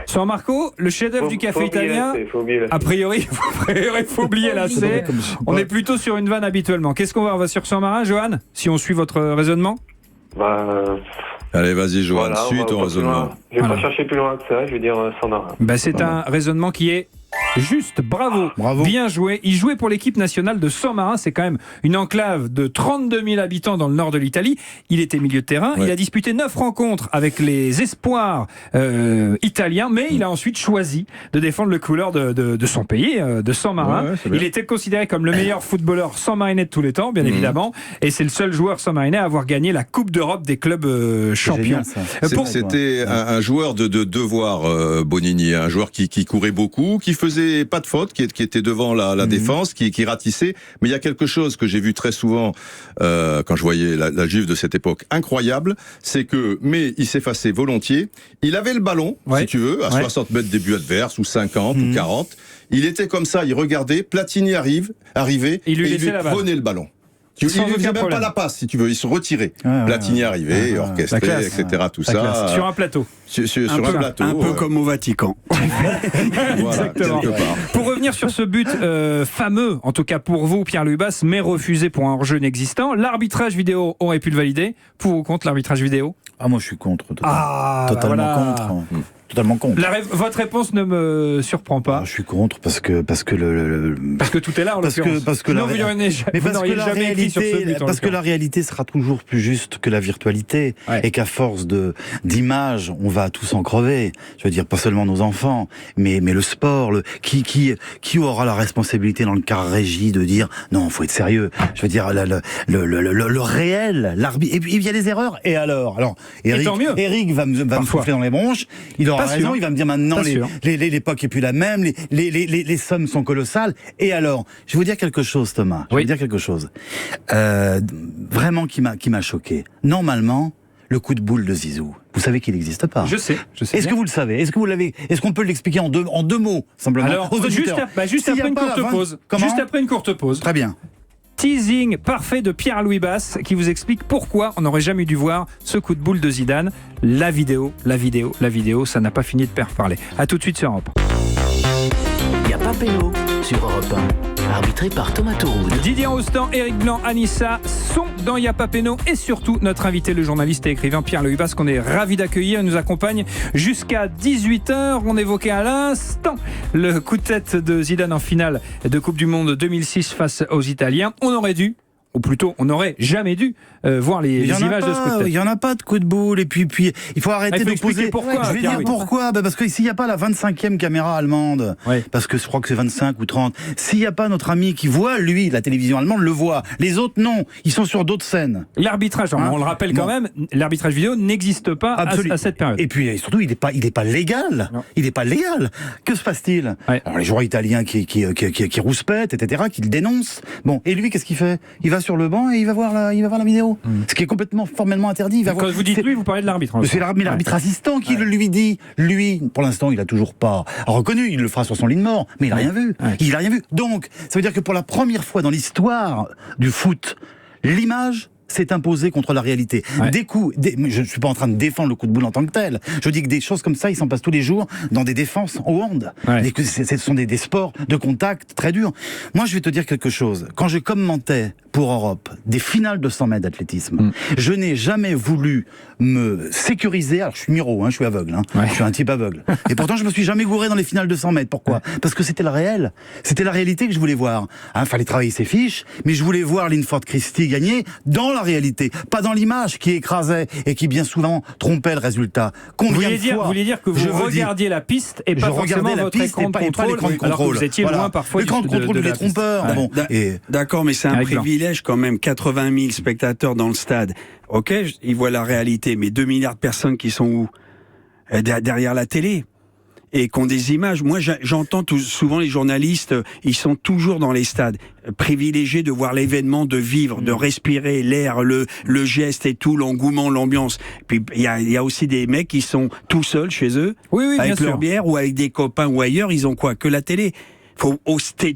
San Marco, le chef-d'œuvre du café italien. A priori, il faut oublier la C. On est plutôt sur une vanne habituellement. Qu'est-ce qu'on va? On va sur San Marin, Johan, si on suit votre raisonnement? Allez, vas-y, Johan, suis ton raisonnement. Je vais pas chercher plus loin que ça, je vais dire San Marin. C'est un raisonnement qui est juste, bravo, bien joué. Il jouait pour l'équipe nationale de San Marin, c'est quand même une enclave de 32 000 habitants dans le nord de l'Italie. Il était milieu de terrain, il a disputé 9 rencontres avec les espoirs italiens, mais il a ensuite choisi de défendre le couleur de son pays, de San Marin. Il était considéré comme le meilleur footballeur san-marinais de tous les temps, bien évidemment, et c'est le seul joueur san-marinais à avoir gagné la Coupe d'Europe des clubs champions. C'était un joueur de devoir, Bonini, un joueur qui courait beaucoup, qui faisait pas de faute, qui était devant la défense, qui ratissait. Mais il y a quelque chose que j'ai vu très souvent quand je voyais la Juve de cette époque, incroyable, c'est que, mais il s'effaçait volontiers. Il avait le ballon, si tu veux, à 60 mètres des buts adverses, ou 50, ou 40. Il était comme ça, il regardait, Platini arrivait, et il lui prenait le ballon. Il ne faisait même pas la passe, si tu veux, ils se retiraient. Platini arrivait, orchestré, etc. Tout ça. Sur un plateau. Sur un plateau. Un peu comme au Vatican. Exactement. Pour revenir sur ce but fameux, en tout cas pour vous, Pierre-Louis Basse, mais refusé pour un hors-jeu inexistant, l'arbitrage vidéo aurait pu le valider. Pour ou contre l'arbitrage vidéo? Moi je suis contre. Totalement contre. totalement contre. Votre réponse ne me surprend pas. Je suis contre parce que Parce que tout est là en l'occurrence. Sinon, vous n'auriez jamais écrit sur ce but. Parce que la réalité sera toujours plus juste que la virtualité. Et qu'à force d'images, on va tous en crever. Je veux dire, pas seulement nos enfants, mais le sport, qui aura la responsabilité dans le cas régie de dire non, faut être sérieux. Je veux dire, le réel, l'arbitre. Et puis il y a des erreurs. Et alors Eric va me souffler dans les bronches. Il aura raison. Il va me dire maintenant l'époque est plus la même. Les sommes sont colossales. Et alors, je vais vous dire quelque chose, Thomas. Je vais vous dire quelque chose. Vraiment qui m'a choqué. Normalement, le coup de boule de Zizou, vous savez qu'il n'existe pas. Je sais. Est-ce que vous le savez? Est-ce que vous l'avez? Est-ce qu'on peut l'expliquer en deux mots simplement? Alors, juste après une courte pause. Juste après une courte pause. Très bien. Teasing parfait de Pierre-Louis Basse qui vous explique pourquoi on n'aurait jamais dû voir ce coup de boule de Zidane. La vidéo, ça n'a pas fini de faire parler. À tout de suite sur Europe. Il n'y a pas Péno sur Europe 1, arbitré par Thomas Touroud. Didier Rostand, Éric Blanc, Anissa sont dans Y'a pas Péno et surtout notre invité, le journaliste et écrivain Pierre-Louis Basse, qu'on est ravi d'accueillir. Il nous accompagne jusqu'à 18h. On évoquait à l'instant le coup de tête de Zidane en finale de Coupe du Monde 2006 face aux Italiens. On aurait dû, ou plutôt on n'aurait jamais dû voir les images de ce coup de tête. Il n'y en a pas de coup de boule, et puis il faut arrêter de poser. Pourquoi, je vais dire pourquoi. Parce que s'il n'y a pas la 25e caméra allemande, parce que je crois que c'est 25 ou 30, s'il n'y a pas notre ami qui voit, lui, la télévision allemande le voit, les autres non, ils sont sur d'autres scènes. L'arbitrage, on le rappelle quand même, l'arbitrage vidéo n'existe pas à cette période. Et puis surtout, il n'est pas légal. Non. Il n'est pas légal. Que se passe-t-il? Alors les joueurs italiens qui rouspètent, etc., qui le dénoncent. Bon, et lui, qu'est-ce qu'il fait? Il va sur le banc et il va voir la vidéo. Ce qui est complètement formellement interdit. Quand vous dites lui, vous parlez de l'arbitre. C'est l'arbitre assistant qui le lui dit. Lui, pour l'instant, il a toujours pas reconnu. Il le fera sur son lit de mort, mais il n'a rien vu. Il n'a rien vu. Donc, ça veut dire que pour la première fois dans l'histoire du foot, l'image s'est imposé contre la réalité. Des coups, je ne suis pas en train de défendre le coup de boule en tant que tel. Je dis que des choses comme ça, il s'en passe tous les jours dans des défenses au hand. Ce sont des sports de contact très durs. Moi, je vais te dire quelque chose. Quand je commentais pour Europe des finales de 100 mètres d'athlétisme, je n'ai jamais voulu me sécuriser. Alors, je suis miro, je suis aveugle. Je suis un type aveugle. Et pourtant, je me suis jamais gouré dans les finales de 100 mètres. Pourquoi? Parce que c'était le réel. C'était la réalité que je voulais voir. Fallait travailler ses fiches, mais je voulais voir Linford Christie gagner dans la réalité, pas dans l'image qui écrasait et qui bien souvent trompait le résultat. Vous vouliez dire que vous regardiez la piste et pas forcément votre écran de contrôle, alors que vous étiez loin parfois l'écran de contrôle des trompeurs. D'accord, mais c'est un privilège quand même, 80 000 spectateurs dans le stade. Ok, ils voient la réalité, mais 2 milliards de personnes qui sont où? Derrière la télé. Et qui ont des images. Moi, j'entends souvent les journalistes, ils sont toujours dans les stades, privilégiés de voir l'événement, de vivre, de respirer l'air, le geste et tout, l'engouement, l'ambiance. Puis il y a aussi des mecs qui sont tout seuls chez eux, avec leur bière ou avec des copains ou ailleurs. Ils ont quoi? Que la télé.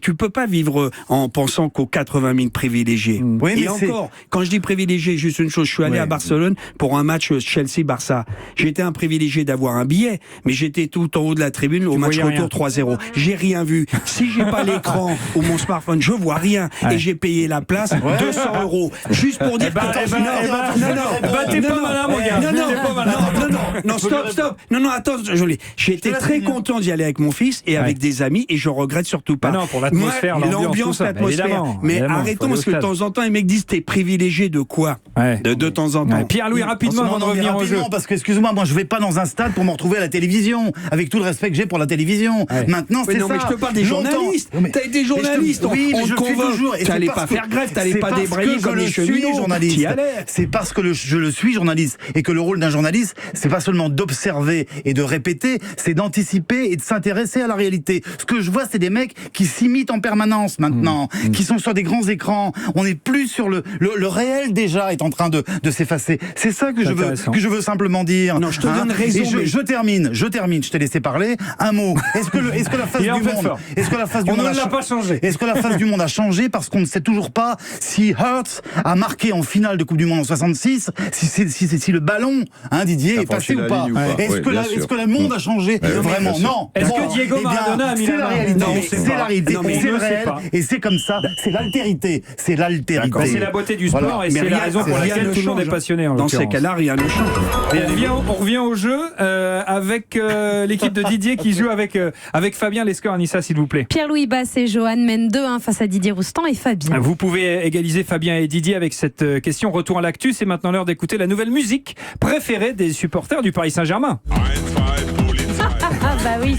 Tu peux pas vivre en pensant qu'aux 80 000 privilégiés. Et encore, quand je dis privilégié, juste une chose, je suis allé à Barcelone pour un match Chelsea-Barça. J'étais un privilégié d'avoir un billet, mais j'étais tout en haut de la tribune au match retour 3-0. J'ai rien vu. Si j'ai pas l'écran ou mon smartphone, je vois rien. Et j'ai payé la place 200 €. Juste pour dire t'es pas malin, mon gars. Non, stop. Non, attends, j'ai été très content d'y aller avec mon fils et avec des amis, et je regrette surtout pas. Non, pour l'atmosphère, l'ambiance, l'atmosphère. Mais arrêtons, parce que de temps en temps, les mecs disent t'es privilégié de quoi? De temps en temps. Pierre-Louis, rapidement, avant de revenir au jeu. Parce que, excuse-moi, moi je vais pas dans un stade pour me retrouver à la télévision, avec tout le respect que j'ai pour la télévision. Maintenant, c'est ça. Mais je te parle des journalistes. T'as été journaliste, on te convoque. T'allais pas faire grève, t'allais pas débrayer comme les cheminots. C'est parce que je le suis journaliste, et que le rôle d'un journaliste, c'est pas seulement d'observer et de répéter, c'est d'anticiper et de s'intéresser à la réalité. Ce que je vois, c'est des mecs qui s'imitent en permanence maintenant, qui sont sur des grands écrans. On n'est plus sur le réel, déjà est en train de s'effacer. C'est ça que je veux simplement dire. Non, je te donne raison. Et je termine. Je t'ai laissé parler. Un mot. Est-ce que la face du monde, est-ce que la face du monde n'a pas changé? Est-ce que la face du monde a changé parce qu'on ne sait toujours pas si Hertz a marqué en finale de Coupe du Monde en 66, si le ballon, Didier, est passé ou pas? Est-ce que le monde a changé? Vraiment, non. Est-ce que Diego Maradona a mis la main? c'est la réalité, Non, mais c'est on le ne sait réel, pas. et c'est comme ça, c'est l'altérité, c'est l'altérité. Bah, c'est la beauté du sport Voilà. et c'est Mais la rien- raison pour rien laquelle ne tout le monde est change. passionné. En Dans ces l'occurrence. cas-là, rien ne change. Et on revient au jeu avec l'équipe de Didier qui joue avec Fabien. Les scores, Anissa, s'il vous plaît. Pierre-Louis Basse et Johan mènent 2-1 face à Didier Roustan et Fabien. Vous pouvez égaliser Fabien et Didier avec cette question. Retour à l'actu, c'est maintenant l'heure d'écouter la nouvelle musique préférée des supporters du Paris Saint-Germain. Ah bah oui.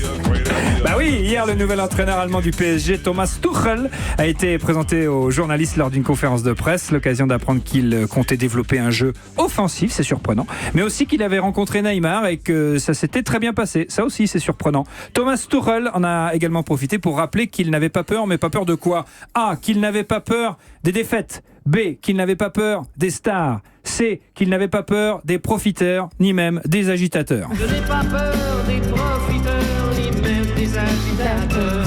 Bah oui, hier le nouvel entraîneur allemand du PSG, Thomas Tuchel, a été présenté aux journalistes lors d'une conférence de presse. L'occasion d'apprendre qu'il comptait développer un jeu offensif, c'est surprenant, mais aussi qu'il avait rencontré Neymar et que ça s'était très bien passé. Ça aussi, c'est surprenant. Thomas Tuchel en a également profité pour rappeler qu'il n'avait pas peur, mais pas peur de quoi? A, qu'il n'avait pas peur des défaites. B, qu'il n'avait pas peur des stars. C, qu'il n'avait pas peur des profiteurs, ni même des agitateurs. Je n'ai pas peur des profiteurs, ni même des agitateurs.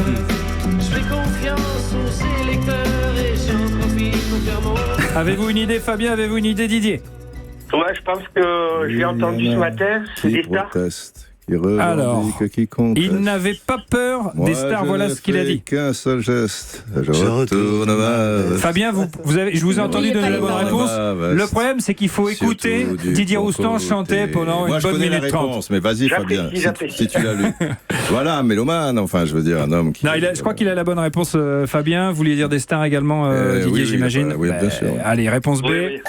Je fais confiance aux électeurs et j'en profite pour faire mon... Avez-vous une idée, Fabien? Avez-vous une idée, Didier? Ouais, je pense que je l'ai entendu ce matin, c'est des stars. Alors, qui conteste. il n'avait pas peur des stars, voilà ce qu'il a dit. Qu'un seul geste. Je retourne retourne. Fabien, je vous ai entendu Oui, donner il y la a bonne pas eu réponse. de- Le problème, c'est qu'il faut écouter Didier Roustan chanter pendant Moi, une je bonne connais la minute 30. réponse, mais vas-y, J'apprécie, Fabien, j'apprécie. si tu l'as lu. Voilà, un mélomane, enfin, je veux dire, un homme qui... Non, je crois qu'il a la bonne réponse, Fabien. Vous vouliez dire des stars également, Didier, oui, j'imagine. oui, bien sûr. Allez, réponse B. Oui, oui.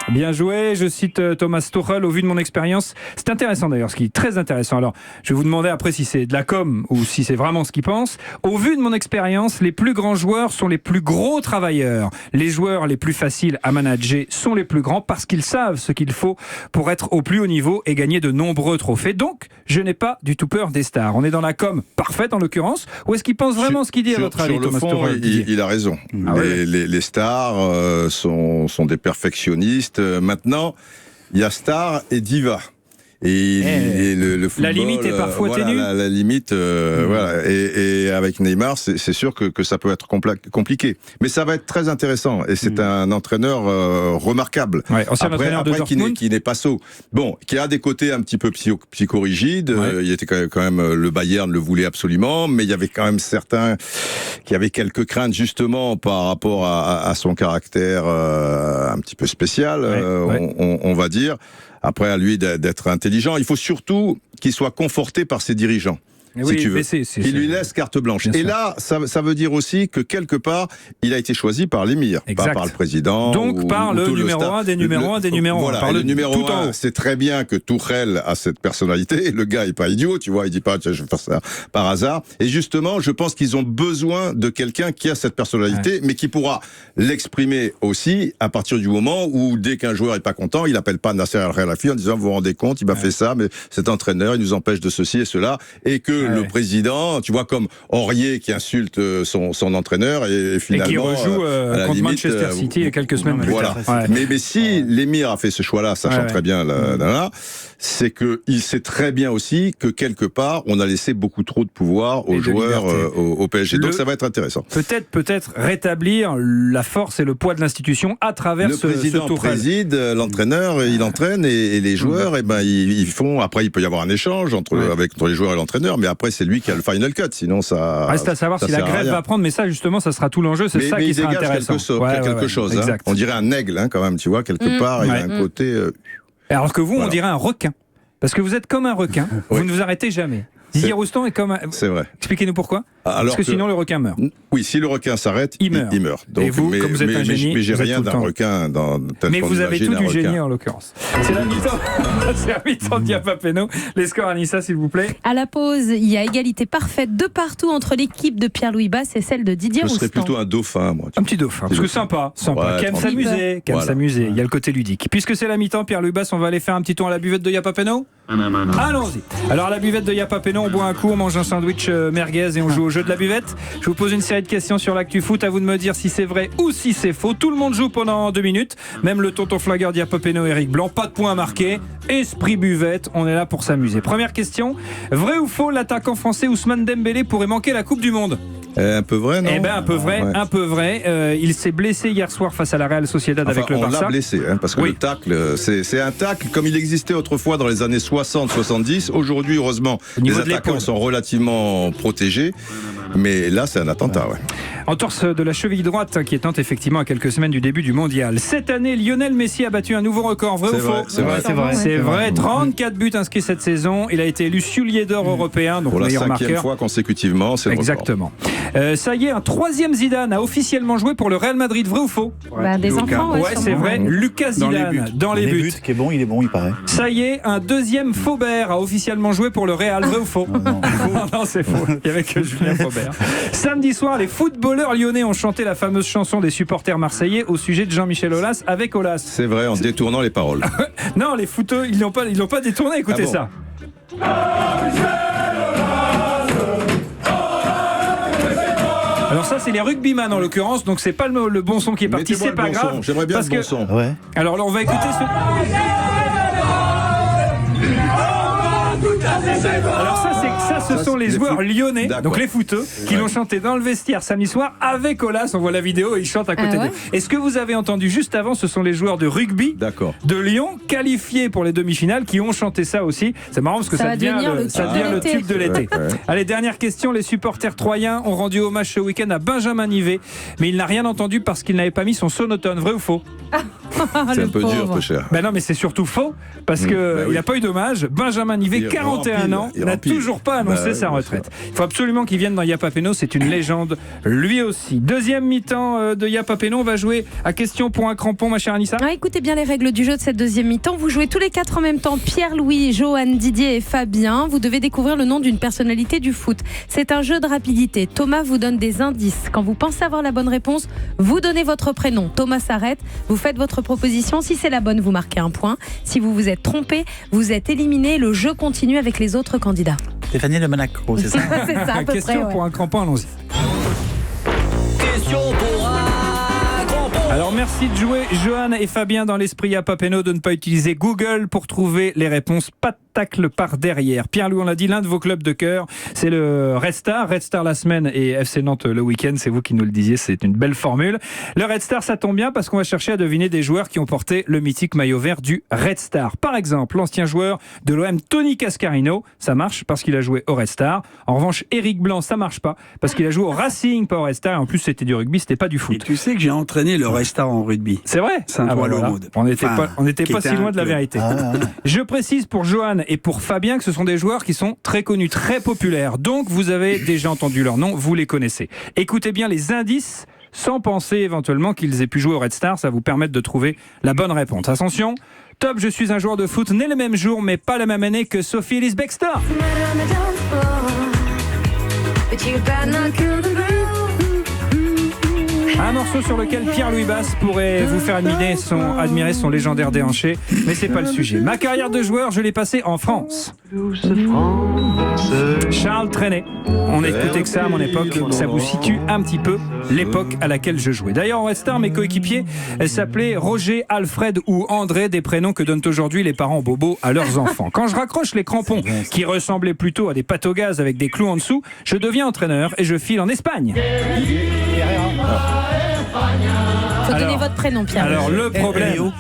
Bien joué. Je cite Thomas Tuchel. Au vu de mon expérience, c'est intéressant d'ailleurs, ce qui est très intéressant. Alors, je vais vous demander après si c'est de la com ou si c'est vraiment ce qu'il pense. Au vu de mon expérience, les plus grands joueurs sont les plus gros travailleurs. Les joueurs les plus faciles à manager sont les plus grands parce qu'ils savent ce qu'il faut pour être au plus haut niveau et gagner de nombreux trophées. Donc, je n'ai pas du tout peur des stars. On est dans la com parfaite en l'occurrence. Ou est-ce qu'il pense vraiment ce qu'il dit à votre avis, Sur le Thomas fond, Tuchel, Didier ? il a raison. Ah ouais. Les stars sont des perfectionnistes. Maintenant, il y a stars et divas. Et le football, la limite est parfois voilà, ténue. la limite, voilà. Et avec Neymar, c'est sûr que ça peut être compliqué. Mais ça va être très intéressant. Et c'est un entraîneur remarquable. Ouais, ancien entraîneur de Dortmund. qui n'est pas sot. Bon, qui a des côtés un petit peu psychorigides. Ouais. Il était quand même, le Bayern le voulait absolument, mais il y avait quand même certains qui avaient quelques craintes justement par rapport à son caractère un petit peu spécial, on va dire. Après, à lui d'être intelligent. Il faut surtout qu'il soit conforté par ses dirigeants. Et si oui, tu veux. il lui laisse carte blanche. Bien et sûr. là, ça veut dire aussi que quelque part, il a été choisi par l'émir, pas Exact. par le président. Donc par le tout numéro staff. 1 des numéros 1 des numéros 1. Voilà, Par le numéro tout en 1, haut. c'est très bien que Tuchel a cette personnalité. Le gars est pas idiot, tu vois, il dit pas tiens, je vais faire ça par hasard. Et justement, je pense qu'ils ont besoin de quelqu'un qui a cette personnalité, mais qui pourra l'exprimer aussi à partir du moment où, dès qu'un joueur est pas content, il appelle pas Nasser Al-Khelaifi en disant vous vous rendez compte, il m'a fait ça, mais cet entraîneur, il nous empêche de ceci et cela, et que le président, tu vois, comme Aurier qui insulte son entraîneur et finalement et qui rejoue à la contre limite, Manchester City il y a quelques semaines plus voilà. tard. Ouais. Mais si l'émir a fait ce choix-là, sachant Ouais. très bien c'est que il sait très bien aussi que quelque part on a laissé beaucoup trop de pouvoir aux Et de joueurs liberté. au PSG. Donc ça va être intéressant. Peut-être rétablir la force et le poids de l'institution à travers Le ce président Tuchel. préside, l'entraîneur il entraîne et les joueurs ils font. Après il peut y avoir un échange entre les joueurs et l'entraîneur, mais après c'est lui qui a le final cut. Sinon ça Reste à savoir ça si la sert à grève rien. va prendre, mais ça justement ça sera tout l'enjeu, c'est ça mais qui il sera dégage intéressant. quelque chose. Hein. Exact. On dirait un aigle quand même, tu vois, quelque part il a un côté. Alors que vous, on Voilà. dirait un requin. Parce que vous êtes comme un requin, vous ne vous arrêtez jamais. Didier Roustan est comme un... C'est vrai. Expliquez-nous pourquoi. Alors Parce que sinon le requin meurt. Oui, si le requin s'arrête, il meurt. Donc, et vous, comme vous êtes un génie, mais j'ai vous êtes rien tout le d'un temps. requin dans tel Mais qu'on vous avez imagine tout un du génie requin. en l'occurrence. C'est la mi-temps. C'est la mi-temps de Diapapeno. Les scores, Anissa, s'il vous plaît. À la pause, il y a égalité parfaite de partout entre l'équipe de Pierre-Louis Basse et celle de Didier Je Roustan. serais plutôt un dauphin, moi. Un petit dauphin, parce que sympa, Ouais, qui aime tranquille. s'amuser, Il y a le côté ludique. Puisque c'est la mi-temps, Pierre-Louis Basse, on va aller faire un petit tour à la buvette de Yapapeno. Allons-y. Alors à la buvette de Yapapeno, on boit un coup, on mange un sandwich merguez et on joue au jeu de la buvette. Je vous pose une série de questions sur l'actu foot. À vous de me dire si c'est vrai ou si c'est faux. Tout le monde joue pendant 2 minutes. Même le tonton flingueur Diapapeno, Eric Blanc. Pas de points à marquer. Esprit buvette, on est là pour s'amuser. Première question. Vrai ou faux, l'attaquant français Ousmane Dembélé pourrait manquer la Coupe du Monde? Un peu vrai, non? Eh ben un peu vrai, Ouais. un peu vrai. Il s'est blessé hier soir face à la Real Sociedad Enfin, avec le on Barça. l'a blessé, hein, parce que Oui. le tacle, c'est un tacle comme il existait autrefois dans les années 60-70. Aujourd'hui, heureusement, Au niveau les de attaquants l'épaule. sont relativement protégés. Mais là, c'est un attentat, ouais. Entorse de la cheville droite inquiétante effectivement à quelques semaines du début du mondial. Cette année, Lionel Messi a battu un nouveau record. Vrai ou faux? C'est vrai. 34 buts inscrits cette saison. Il a été élu soulier d'or européen, donc pour la meilleur 5e marqueur. fois consécutivement, c'est le record. Exactement. Ça y est, un 3e Zidane a officiellement joué pour le Real Madrid. Vrai ou faux? Des enfants, ouais, c'est vrai. Lucas Zidane dans les buts. Qui est bon, il est bon, il paraît. Ça y est, un 2e Faubert a officiellement joué pour le Real. Vrai ou faux? Non, c'est faux. Il n'y avait que Julien Faubert. Samedi soir, les footballeurs lyonnais ont chanté la fameuse chanson des supporters marseillais au sujet de Jean-Michel Aulas avec Aulas. C'est vrai, en détournant les paroles. Non, les footeux, ils l'ont pas détourné. Écoutez ça. Alors ça, c'est les rugbyman en l'occurrence, donc c'est pas le bon son qui est parti, c'est pas grave. J'aimerais bien le bon son. Ouais. Alors là, on va écouter ce... Alors ce sont les joueurs lyonnais, donc les footeux, qui l'ont chanté dans le vestiaire samedi soir avec Aulas. On voit la vidéo et ils chantent à côté d'eux. Et ce que vous avez entendu juste avant, ce sont les joueurs de rugby de Lyon, qualifiés pour les demi-finales, qui ont chanté ça aussi. C'est marrant parce que ça devient le tube de l'été. Allez, dernière question. Les supporters troyens ont rendu hommage ce week-end à Benjamin Nivet, mais il n'a rien entendu parce qu'il n'avait pas mis son sonotone. Vrai ou faux? C'est un peu dur, peu cher. Ben non, mais c'est surtout faux parce que il n'a pas eu d'hommage. Benjamin Nivet, 41 ans, n'a toujours pas annoncé sa retraite. Il faut absolument qu'il vienne dans Yapapeno, c'est une légende lui aussi. Deuxième mi-temps de Yapapeno, on va jouer à question pour un crampon, ma chère Anissa. Écoutez bien les règles du jeu de cette deuxième mi-temps. Vous jouez tous les 4 en même temps, Pierre-Louis, Johan, Didier et Fabien. Vous devez découvrir le nom d'une personnalité du foot. C'est un jeu de rapidité. Thomas vous donne des indices. Quand vous pensez avoir la bonne réponse, vous donnez votre prénom. Thomas s'arrête, vous faites votre proposition. Si c'est la bonne, vous marquez un point. Si vous vous êtes trompé, vous êtes éliminé. Le jeu continue avec les autres candidats. Stéphanie Le Monaco, c'est ça? C'est ça, à peu Question près, pour un crampon, allons-y. Question pour un crampon. Alors merci de jouer Johan et Fabien dans l'esprit Yapapeno, de ne pas utiliser Google pour trouver les réponses. Pas de tacle par derrière. Pierre-Louis, on l'a dit, l'un de vos clubs de cœur, c'est le Red Star. Red Star la semaine et FC Nantes le week-end, c'est vous qui nous le disiez, c'est une belle formule. Le Red Star, ça tombe bien parce qu'on va chercher à deviner des joueurs qui ont porté le mythique maillot vert du Red Star. Par exemple, l'ancien joueur de l'OM Tony Cascarino, ça marche parce qu'il a joué au Red Star. En revanche, Éric Blanc, ça marche pas parce qu'il a joué au Racing, pas au Red Star. Et en plus, c'était du rugby, c'était pas du foot. Et tu sais que j'ai entraîné le Red Star en rugby. C'est vrai? Saint-Ouen-l'Aude. On n'était pas si loin de la vérité. Je précise pour Johan et pour Fabien que ce sont des joueurs qui sont très connus, très populaires. Donc, vous avez déjà entendu leur nom, vous les connaissez. Écoutez bien les indices sans penser éventuellement qu'ils aient pu jouer au Red Star. Ça va vous permettre de trouver la bonne réponse. Attention, top, je suis un joueur de foot né le même jour, mais pas la même année que Sophie Ellis Bextor. Un morceau sur lequel Pierre-Louis Basse pourrait vous faire admirer son légendaire déhanché, mais c'est pas le sujet. Ma carrière de joueur, je l'ai passée en France. Charles Trenet. On n'écoutait que ça à mon époque, ça vous situe un petit peu l'époque à laquelle je jouais. D'ailleurs, en Red Star, mes coéquipiers s'appelaient Roger, Alfred ou André, des prénoms que donnent aujourd'hui les parents bobos à leurs enfants. Quand je raccroche les crampons, qui ressemblaient plutôt à des pâtes au gaz avec des clous en dessous, je deviens entraîneur et je file en Espagne. Faut donner votre prénom, Pierre. Alors le problème,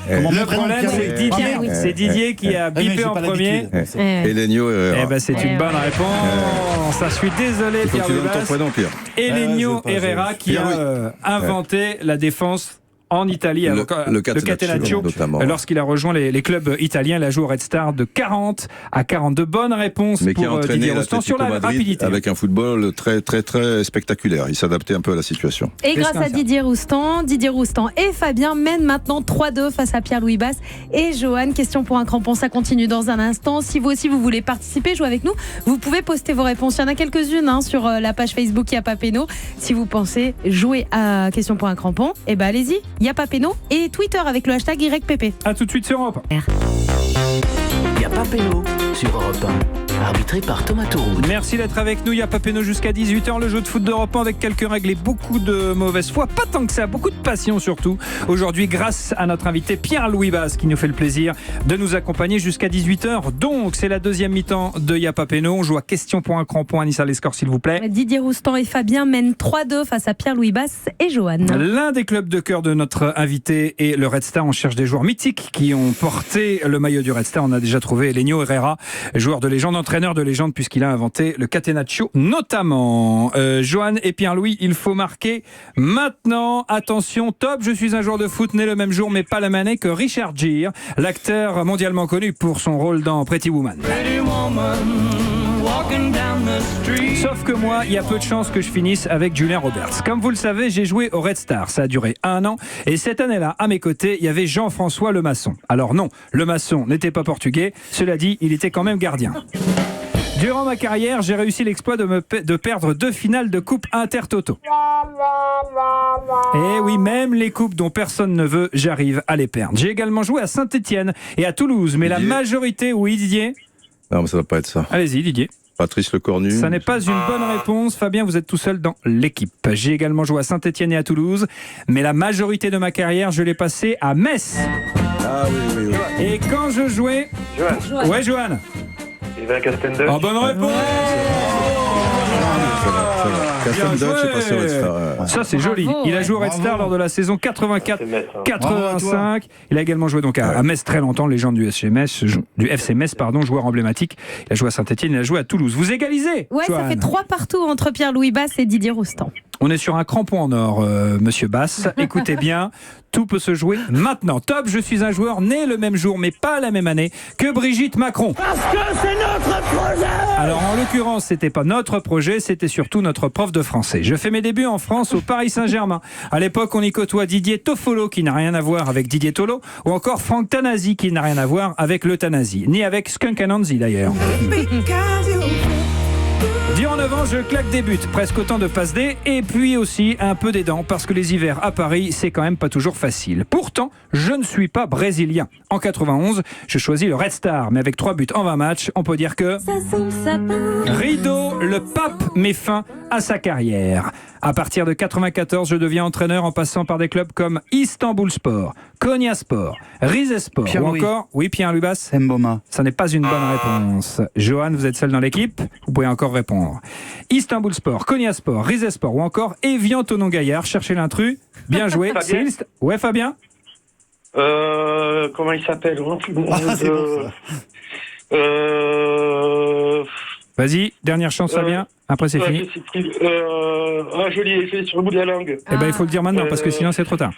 c'est Didier qui a bipé en premier. Elenio Herrera. C'est une bonne réponse. Je suis désolé, Pierre Louis. Elenio Herrera qui a inventé la défense en Italie, le Catenaccio, lorsqu'il a rejoint les clubs italiens. Il a joué au Red Star de 40 à 42. Bonnes réponses pour Didier Rostand sur la rapidité. Avec un football très, très, très spectaculaire. Il s'adaptait un peu à la situation. Et grâce à Didier Rostand et Fabien mènent maintenant 3-2 face à Pierre-Louis Basse et Johan. Question pour un crampon, ça continue dans un instant. Si vous aussi vous voulez participer, jouer avec nous, vous pouvez poster vos réponses. Il y en a quelques-unes sur la page Facebook Yapapeno. Si vous pensez jouer à Question pour un crampon, allez-y. Yapapeno et Twitter avec le hashtag YPP. A tout de suite sur Europe 1. Yapapeno sur Europe 1. Arbitré par Thomas Touroud. Merci d'être avec nous. Yapapeno jusqu'à 18h. Le jeu de foot d'Europe 1 avec quelques règles et beaucoup de mauvaise foi. Pas tant que ça, beaucoup de passion surtout. Aujourd'hui, grâce à notre invité Pierre-Louis Basse qui nous fait le plaisir de nous accompagner jusqu'à 18h. Donc, c'est la deuxième mi-temps de Yapapeno. On joue à question pour un crampon. Anissa, les scores s'il vous plaît. Didier Rostand et Fabien mènent 3-2 face à Pierre-Louis Basse et Johan. L'un des clubs de cœur de notre invité est le Red Star. On cherche des joueurs mythiques qui ont porté le maillot du Red Star. On a déjà trouvé Elenio Herrera, joueur de légende. entraîneur de légende puisqu'il a inventé le catenaccio notamment. Johan et Pierre-Louis, il faut marquer maintenant. Attention, top, je suis un joueur de foot né le même jour mais pas la même année que Richard Gere, l'acteur mondialement connu pour son rôle dans Pretty Woman. Sauf que moi, il y a peu de chances que je finisse avec Julien Roberts. Comme vous le savez, j'ai joué au Red Star, ça a duré 1 an, et cette année-là, à mes côtés, il y avait Jean-François Lemasson. Alors non, Lemasson n'était pas portugais, cela dit, il était quand même gardien. Durant ma carrière, j'ai réussi l'exploit de perdre 2 finales de Coupe Intertoto. Et oui, même les coupes dont personne ne veut, j'arrive à les perdre. J'ai également joué à Saint-Étienne et à Toulouse, mais la majorité... Oui, Didier ? Non, mais ça ne va pas être ça. Allez-y, Didier. Patrice Lecornu. Ça n'est pas une bonne réponse. Fabien, vous êtes tout seul dans l'équipe. J'ai également joué à Saint-Étienne et à Toulouse, mais la majorité de ma carrière, je l'ai passée à Metz. Ah oui. Et quand je jouais... Johan. Ouais, Johan. Sylvain Castendeuch. Oh, bonne réponse. Castendeuch est passé au Red Star. Ça, c'est joli. Il a joué au Red Star lors de la saison 84-85. Il a également joué donc à Metz très longtemps, légende du FC Metz, joueur emblématique. Il a joué à Saint-Étienne, il a joué à Toulouse. Vous égalisez. Ouais, Johan. ça fait 3 partout entre Pierre-Louis Basse et Didier Roustan. On est sur un crampon en or, monsieur Basse. Écoutez bien, tout peut se jouer maintenant. Top, je suis un joueur né le même jour, mais pas la même année que Brigitte Macron. Parce que c'est notre projet. Alors en l'occurrence, c'était pas notre projet, c'était surtout notre prof de français. Je fais mes débuts en France au Paris Saint-Germain. À l'époque, on y côtoie Didier Toffolo, qui n'a rien à voir avec Didier Tolo, ou encore Franck Tanasi, qui n'a rien à voir avec l'euthanasie, ni avec Skunk Anansi d'ailleurs. Durant 9 ans, je claque des buts, presque autant de passes D, et puis aussi un peu des dents, parce que les hivers à Paris, c'est quand même pas toujours facile. Pourtant, je ne suis pas brésilien. En 91, je choisis le Red Star, mais avec 3 buts en 20 matchs, on peut dire que... Rideau, le pape met fin à sa carrière. À partir de 94, je deviens entraîneur en passant par des clubs comme Istanbul Sport, Konya Sport, Rizesport ou encore, oui Pierre-Louis Basse, Mboma. Ça n'est pas une bonne réponse. Johan, vous êtes seul dans l'équipe, vous pouvez encore répondre. Istanbul Sport, Konya Sport, Rizesport ou encore Evian Tonon Gaillard, cherchez l'intrus. Bien joué. Ouais Fabien. Comment il s'appelle? Vas-y, dernière chance Fabien. Après c'est fini. Je l'ai sur le bout de la langue. Eh ben il faut le dire maintenant parce que sinon c'est trop tard.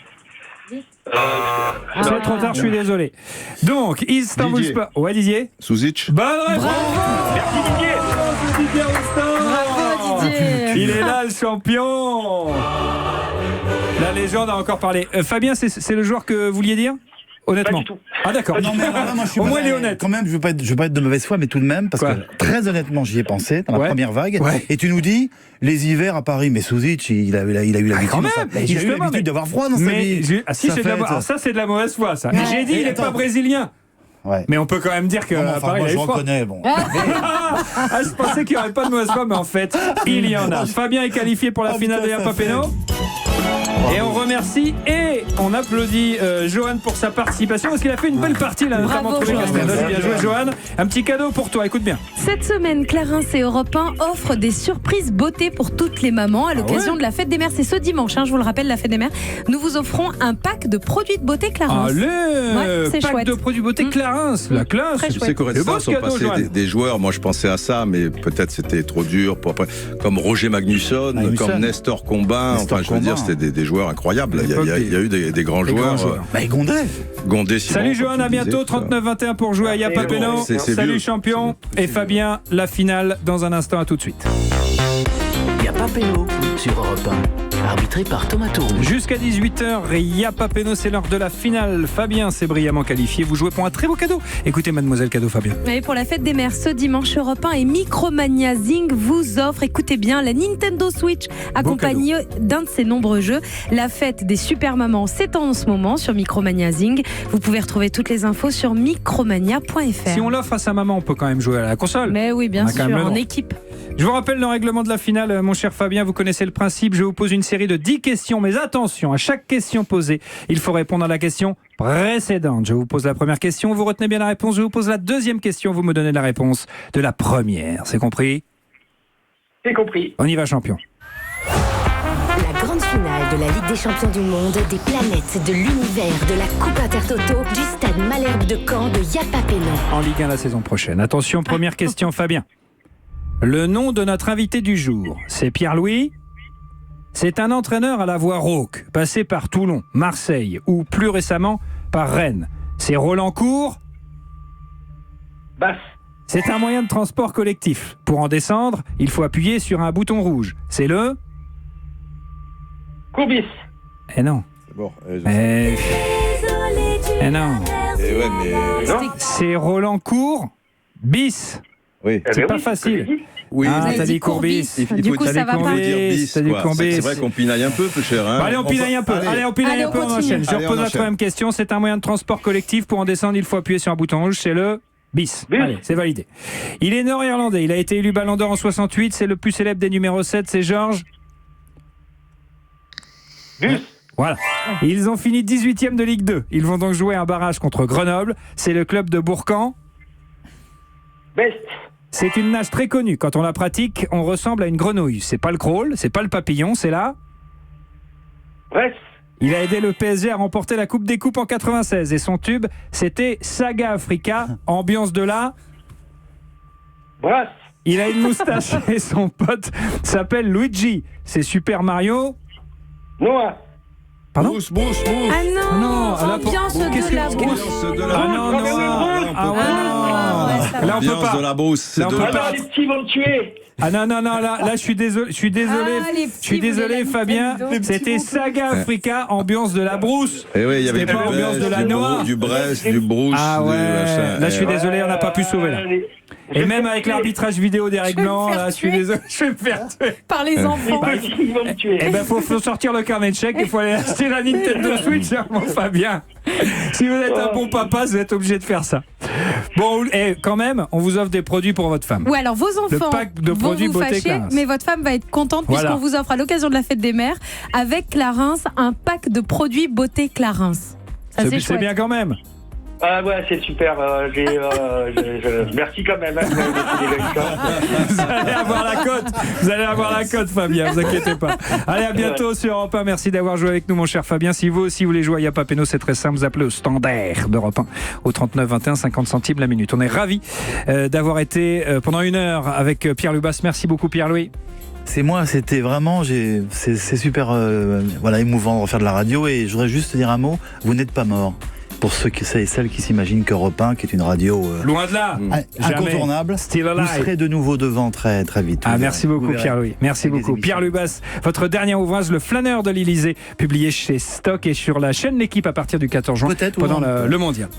C'est trop tard, je suis désolé. Donc, Istanbul Sport. Ouais, Didier. Souzic. Bonne réponse. Merci Didier. Bravo Didier. Il est là, le champion. La légende a encore parlé. Fabien, c'est le joueur que vous vouliez dire? Honnêtement. Pas du tout. Ah d'accord. Non, mais moi, je suis Au pas- moins il est honnête. Quand même, je veux pas être de mauvaise foi, mais tout de même, parce Quoi que très honnêtement, j'y ai pensé dans la Ouais. première vague. Ouais. Et tu nous dis les hivers à Paris, mais Souzic, il a eu l'habitude. quand même, il a eu justement, l'habitude mais- d'avoir froid dans sa Mais vie. si Ça c'est de la, fait- alors ça c'est de la mauvaise foi ça. Ouais. Et j'ai dit il est Attends. pas brésilien. Ouais. Mais on peut quand même dire que Non, mais à enfin, Paris, moi, il je avait froid. reconnais. Bon. Ah, je pensais qu'il n'y aurait pas de mauvaise foi, mais en fait, il y en a. Fabien est qualifié pour la Oh, finale de putain, ça Yapapeno. Et on remercie et on applaudit Johan pour sa participation parce qu'il a fait une belle partie là, notamment Bravo, trouvé Johan. Castendeuch. Bien joué Johan. Un petit cadeau pour toi, écoute bien. Cette semaine, Clarins et Europe 1 offrent des surprises beauté pour toutes les mamans à l'occasion de la fête des mères. C'est ce dimanche, je vous le rappelle, la fête des mères. Nous vous offrons un pack de produits de beauté Clarins. Allez, c'est pack chouette. de produits beauté Clarins, la classe. Très Tu sais qu'au Red Le Star beau sont cadeau, passés Johan. des joueurs, moi je pensais à ça, mais peut-être c'était trop dur, comme Roger Magnusson, comme Nestor Combin, Nestor enfin je veux dire, Combin. c'était des joueurs incroyables. Il y a eu des grands Des joueurs. grands joueurs. Bah, Gondet. Gondé, Simon, Salut comme Johan, tu à bientôt. disais, 39-21 pour jouer à Yapapeno. C'est Salut vieux. champion. Et Fabien, la finale dans un instant, à tout de suite. Yapapeno sur Europe 1. Arbitré par Thomas Tourou. Jusqu'à 18h, Yapapeno, c'est l'heure de la finale. Fabien s'est brillamment qualifié. Vous jouez pour un très beau cadeau. Écoutez, mademoiselle cadeau Fabien. Et pour la fête des mères, ce dimanche, Europe 1 et Micromania Zing vous offrent, écoutez bien, la Nintendo Switch accompagnée d'un de ses nombreux jeux. La fête des super mamans, c'est en ce moment sur Micromania Zing. Vous pouvez retrouver toutes les infos sur micromania.fr. Si on l'offre à sa maman, on peut quand même jouer à la console. Mais oui, bien On a quand sûr, même le en droit. équipe. Je vous rappelle le règlement de la finale, mon cher Fabien, vous connaissez le principe. Je vous pose une série de 10 questions, mais attention, à chaque question posée, il faut répondre à la question précédente. Je vous pose la première question, vous retenez bien la réponse. Je vous pose la deuxième question, vous me donnez la réponse de la première. C'est compris? C'est compris. On y va, champion. La grande finale de la Ligue des Champions du Monde, des planètes, de l'univers, de la Coupe Intertoto, du stade Malherbe de Caen, de Yapapéno. En Ligue 1 la saison prochaine. Attention, première question, Fabien. Le nom de notre invité du jour, c'est Pierre-Louis. C'est un entraîneur à la voix rauque, passé par Toulon, Marseille ou plus récemment par Rennes. C'est Roland Court. Basse. C'est un moyen de transport collectif. Pour en descendre, il faut appuyer sur un bouton rouge. C'est le... Courbis. Eh non. C'est bon. Eh non. Eh ouais, mais... Non. C'est Roland Court bis. Oui. C'est ben pas oui, facile. Oui. Ah, avez t'as dit dit Courbis. Courbis. Du coup, ça va pas. dire bis, T'as dit quoi. Courbis. C'est vrai qu'on pinaille un peu cher. Hein. Bon, allez, on pinaille un peu. Allez, on pinaille Allez, un peu, on on continue. enchaîne. Je Allez, on repose la enchaîne. troisième question. C'est un moyen de transport collectif. Pour en descendre, il faut appuyer sur un bouton rouge. C'est le bis. Bis. Allez, c'est validé. Il est nord-irlandais. Il a été élu Ballon d'Or en 68. C'est le plus célèbre des numéros 7. C'est Georges. Bus. Voilà. Ils ont fini 18e de Ligue 2. Ils vont donc jouer un barrage contre Grenoble. C'est le club de Bourcamp. Best. C'est une nage très connue. Quand on la pratique, on ressemble à une grenouille. C'est pas le crawl, c'est pas le papillon, c'est là. Brest. Il a aidé le PSG à remporter la Coupe des Coupes en 96 et son tube, c'était Saga Africa, ambiance de là. Brasse. Il a une moustache et son pote s'appelle Luigi. C'est Super Mario. Noah. Pardon? Brousse. Ah non, non, là, ambiance qu'est-ce de la que- brousse. Ah non, non. Ah ouais, non. ouais, ça Là, on peut Ambiance pas. de la brousse, c'est Là, on de peut la... pas. Les petits vont me tuer. Ah non, là, je suis désolé, Ah, les petits, je suis désolé, vous voulez la Fabien. Nintendo. C'était Saga Africa, ambiance de la brousse. Eh oui, il y avait C'était du pas ambiance de la Brest, noix. du Brest, du Brousse, Ah du ouais, machin. là je suis Eh, désolé, on n'a pas pu sauver là. Et même avec l'arbitrage vidéo d'Eric Je vais me Blanc, faire là, je suis tuer. désolé, je vais me faire tuer. Par les enfants. Les petits vont me tuer. Eh ben, faut sortir le carnet de chèques, il faut aller acheter la Nintendo Switch, hein, mon Fabien. Si vous êtes un bon papa, vous êtes obligé de faire ça. Bon, et quand même, on vous offre des produits pour votre femme. Ou alors vos enfants pack de vont produits vous beauté fâcher, Clarins. mais votre femme va être contente Voilà. puisqu'on vous offre à l'occasion de la fête des mères avec Clarins un pack de produits beauté Clarins. Ça, c'est C'est chouette. bien quand même. Ah ouais, c'est super. Merci quand même. Hein, Vous allez avoir la cote. Vous allez avoir la cote, Fabien. Vous inquiétez pas. Allez, à bientôt sur Europe 1. Merci d'avoir joué avec nous, mon cher Fabien. Si vous aussi voulez jouer à Yapapéno, c'est très simple. Vous appelez au standard d'Europe 1 au 39 21 50 centimes la minute. On est ravis d'avoir été pendant une heure avec Pierre Lubas. Merci beaucoup, Pierre-Louis. C'est moi, c'était vraiment, c'est super voilà, émouvant de refaire de la radio et je voudrais juste dire un mot, vous n'êtes pas mort. Pour ceux et celles qui s'imaginent qu'Europe 1, qui est une radio Loin de là. incontournable, Still vous alive. serez de nouveau devant très très vite. Ah, Vous merci verrez. beaucoup, Vous verrez. Pierre-Louis. Merci Avec beaucoup. des Pierre Lubas, votre dernier ouvrage, Le Flâneur de l'Élysée, publié chez Stock et sur la chaîne L'Équipe à partir du 14 juin, Peut-être, pendant ou le mondial.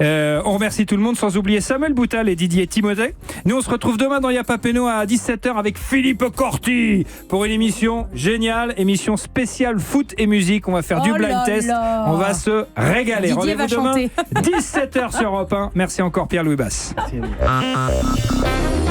On remercie tout le monde, sans oublier Samuel Boutal et Didier Timothée. Nous, on se retrouve demain dans Yapapéno à 17h avec Philippe Corti pour une émission géniale, émission spéciale foot et musique. On va faire du Oh blind là test. là. On va se régaler. Didier Rendez-vous va demain, chanter. 17h sur Europe 1. Merci encore, Pierre Louis Basse. Merci à vous.